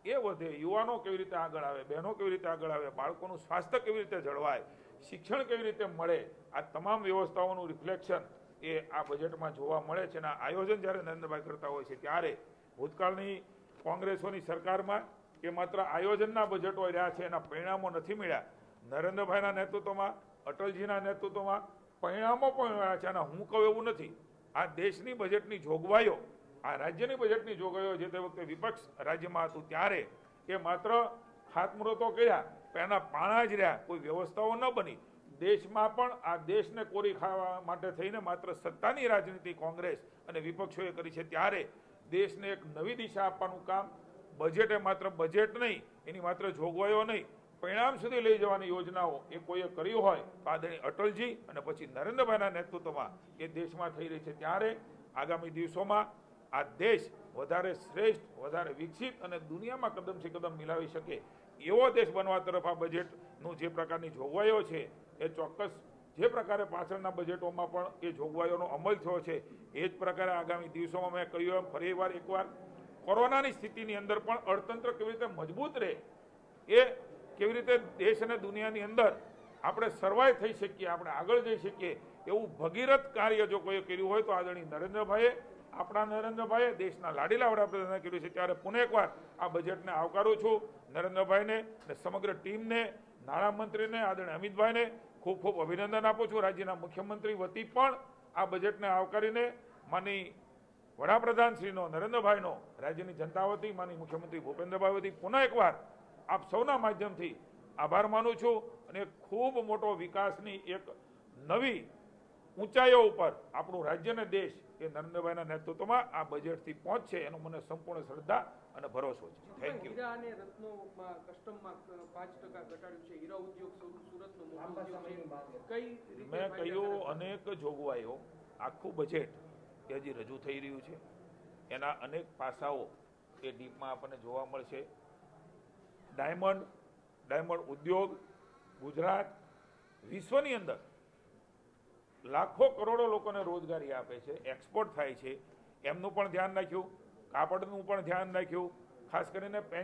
એ વધે, યુવાનો કેવી રીતે આગળ આવે, બહેનો કેવી રીતે આગળ આવે, બાળકોનું સ્વાસ્થ્ય કેવી રીતે જળવાય, શિક્ષણ કેવી રીતે મળે, આ તમામ વ્યવસ્થાઓનું રિફ્લેક્શન એ આ બજેટમાં જોવા મળે છે. અને આયોજન જ્યારે નરેન્દ્રભાઈ કરતા હોય છે ત્યારે ભૂતકાળની કોંગ્રેસોની સરકારમાં એ માત્ર આયોજનના બજેટો રહ્યા છે, એના પરિણામો નથી મળ્યા. નરેન્દ્રભાઈના નેતૃત્વમાં, અટલજીના નેતૃત્વમાં પરિણામો પણ મળ્યા છે. અને હું કહું એવું નથી, આ દેશની બજેટની જોગવાઈઓ, આ રાજ્યની બજેટની જોગવાઈઓ જે તે વખતે વિપક્ષ રાજ્યમાં હતું ત્યારે એ માત્ર ખાતમુહૂર્તો કર્યા, એના પાણા જ રહ્યા, કોઈ વ્યવસ્થાઓ ન બની. દેશમાં પણ આ દેશને કોરી ખાવા માટે થઈને માત્ર સત્તાની રાજનીતિ કોંગ્રેસ અને વિપક્ષોએ કરી છે. ત્યારે દેશને એક નવી દિશા આપવાનું કામ બજેટે માત્ર બજેટ નહીં, એની માત્ર જોગવાઈઓ નહીં, પરિણામ સુધી લઈ જવાની યોજનાઓ એ કોઈએ કર્યું હોય તો આદરણીય અટલજી અને પછી નરેન્દ્રભાઈના નેતૃત્વમાં એ દેશમાં થઈ રહી છે. ત્યારે આગામી દિવસોમાં આ દેશ વધારે શ્રેષ્ઠ, વધારે વિકસિત અને દુનિયામાં કદમથી કદમ મિલાવી શકે એવો દેશ બનવા તરફ આ બજેટનું જે પ્રકારની જોગવાઈઓ છે એ ચોક્કસ જે પ્રકારે પાછળના બજેટોમાં પણ એ જોગવાઈઓનો અમલ થયો છે એ જ પ્રકારે આગામી દિવસોમાં મેં કહ્યું એમ ફરી એકવાર કોરોનાની સ્થિતિની અંદર પણ અર્થતંત્ર કેવી રીતે મજબૂત રહે, એ કેવી રીતે દેશ અને દુનિયાની અંદર આપણે સર્વાઈવ થઈ શકીએ, આપણે આગળ જઈ શકીએ એવું ભગીરથ કાર્ય જો કોઈ કર્યું હોય તો આદરણીય નરેન્દ્રભાઈએ, આપણા નરેન્દ્રભાઈએ, દેશના લાડીલા વડાપ્રધાને કર્યું છે. ત્યારે પુનઃ એકવાર આ બજેટને આવકારું છું. નરેન્દ્રભાઈને અને સમગ્ર ટીમને, નાણામંત્રીને, આદરણીય અમિતભાઈને ખૂબ ખૂબ અભિનંદન આપું છું. રાજ્યના મુખ્યમંત્રી વતી પણ આ બજેટને આવકારીને માની વડાપ્રધાન શ્રીનો, નરેન્દ્રભાઈનો, રાજ્યની જનતા વતી, માની મુખ્યમંત્રી ભૂપેન્દ્રભાઈ વતી પુનઃ એકવાર આપ સૌના માધ્યમથી આભાર માનું છું. અને ખૂબ મોટો વિકાસની એક નવી ઊંચાઈઓ ઉપર આપણું રાજ્ય અને દેશ એ નરેન્દ્રભાઈના નેતૃત્વમાં આ બજેટથી પહોંચશે એનો મને સંપૂર્ણ શ્રદ્ધા અને ભરોસો છે. Thank you. હીરા અને રત્નોમાં કસ્ટમમાં 5% ઘટાડ્યું છે. હીરા ઉદ્યોગ સુરતનો મોટો ઉદ્યોગ છે. કઈ મેં કહ્યું અનેક જોગવાઈઓ, આખું બજેટ એ હજી રજૂ થઈ રહ્યું છે, એના અનેક પાસાઓ એ ડીપમાં આપણને જોવા મળશે. ડાયમંડ ઉદ્યોગ ગુજરાત વિશ્વની અંદર લાખો કરોડો લોકોને રોજગારી આપે છે, એક્સપોર્ટ થાય છે, એમનું પણ ધ્યાન રાખ્યું, કાપડનું પણ ધ્યાન રાખ્યું, ખાસ કરીને પેન્ટ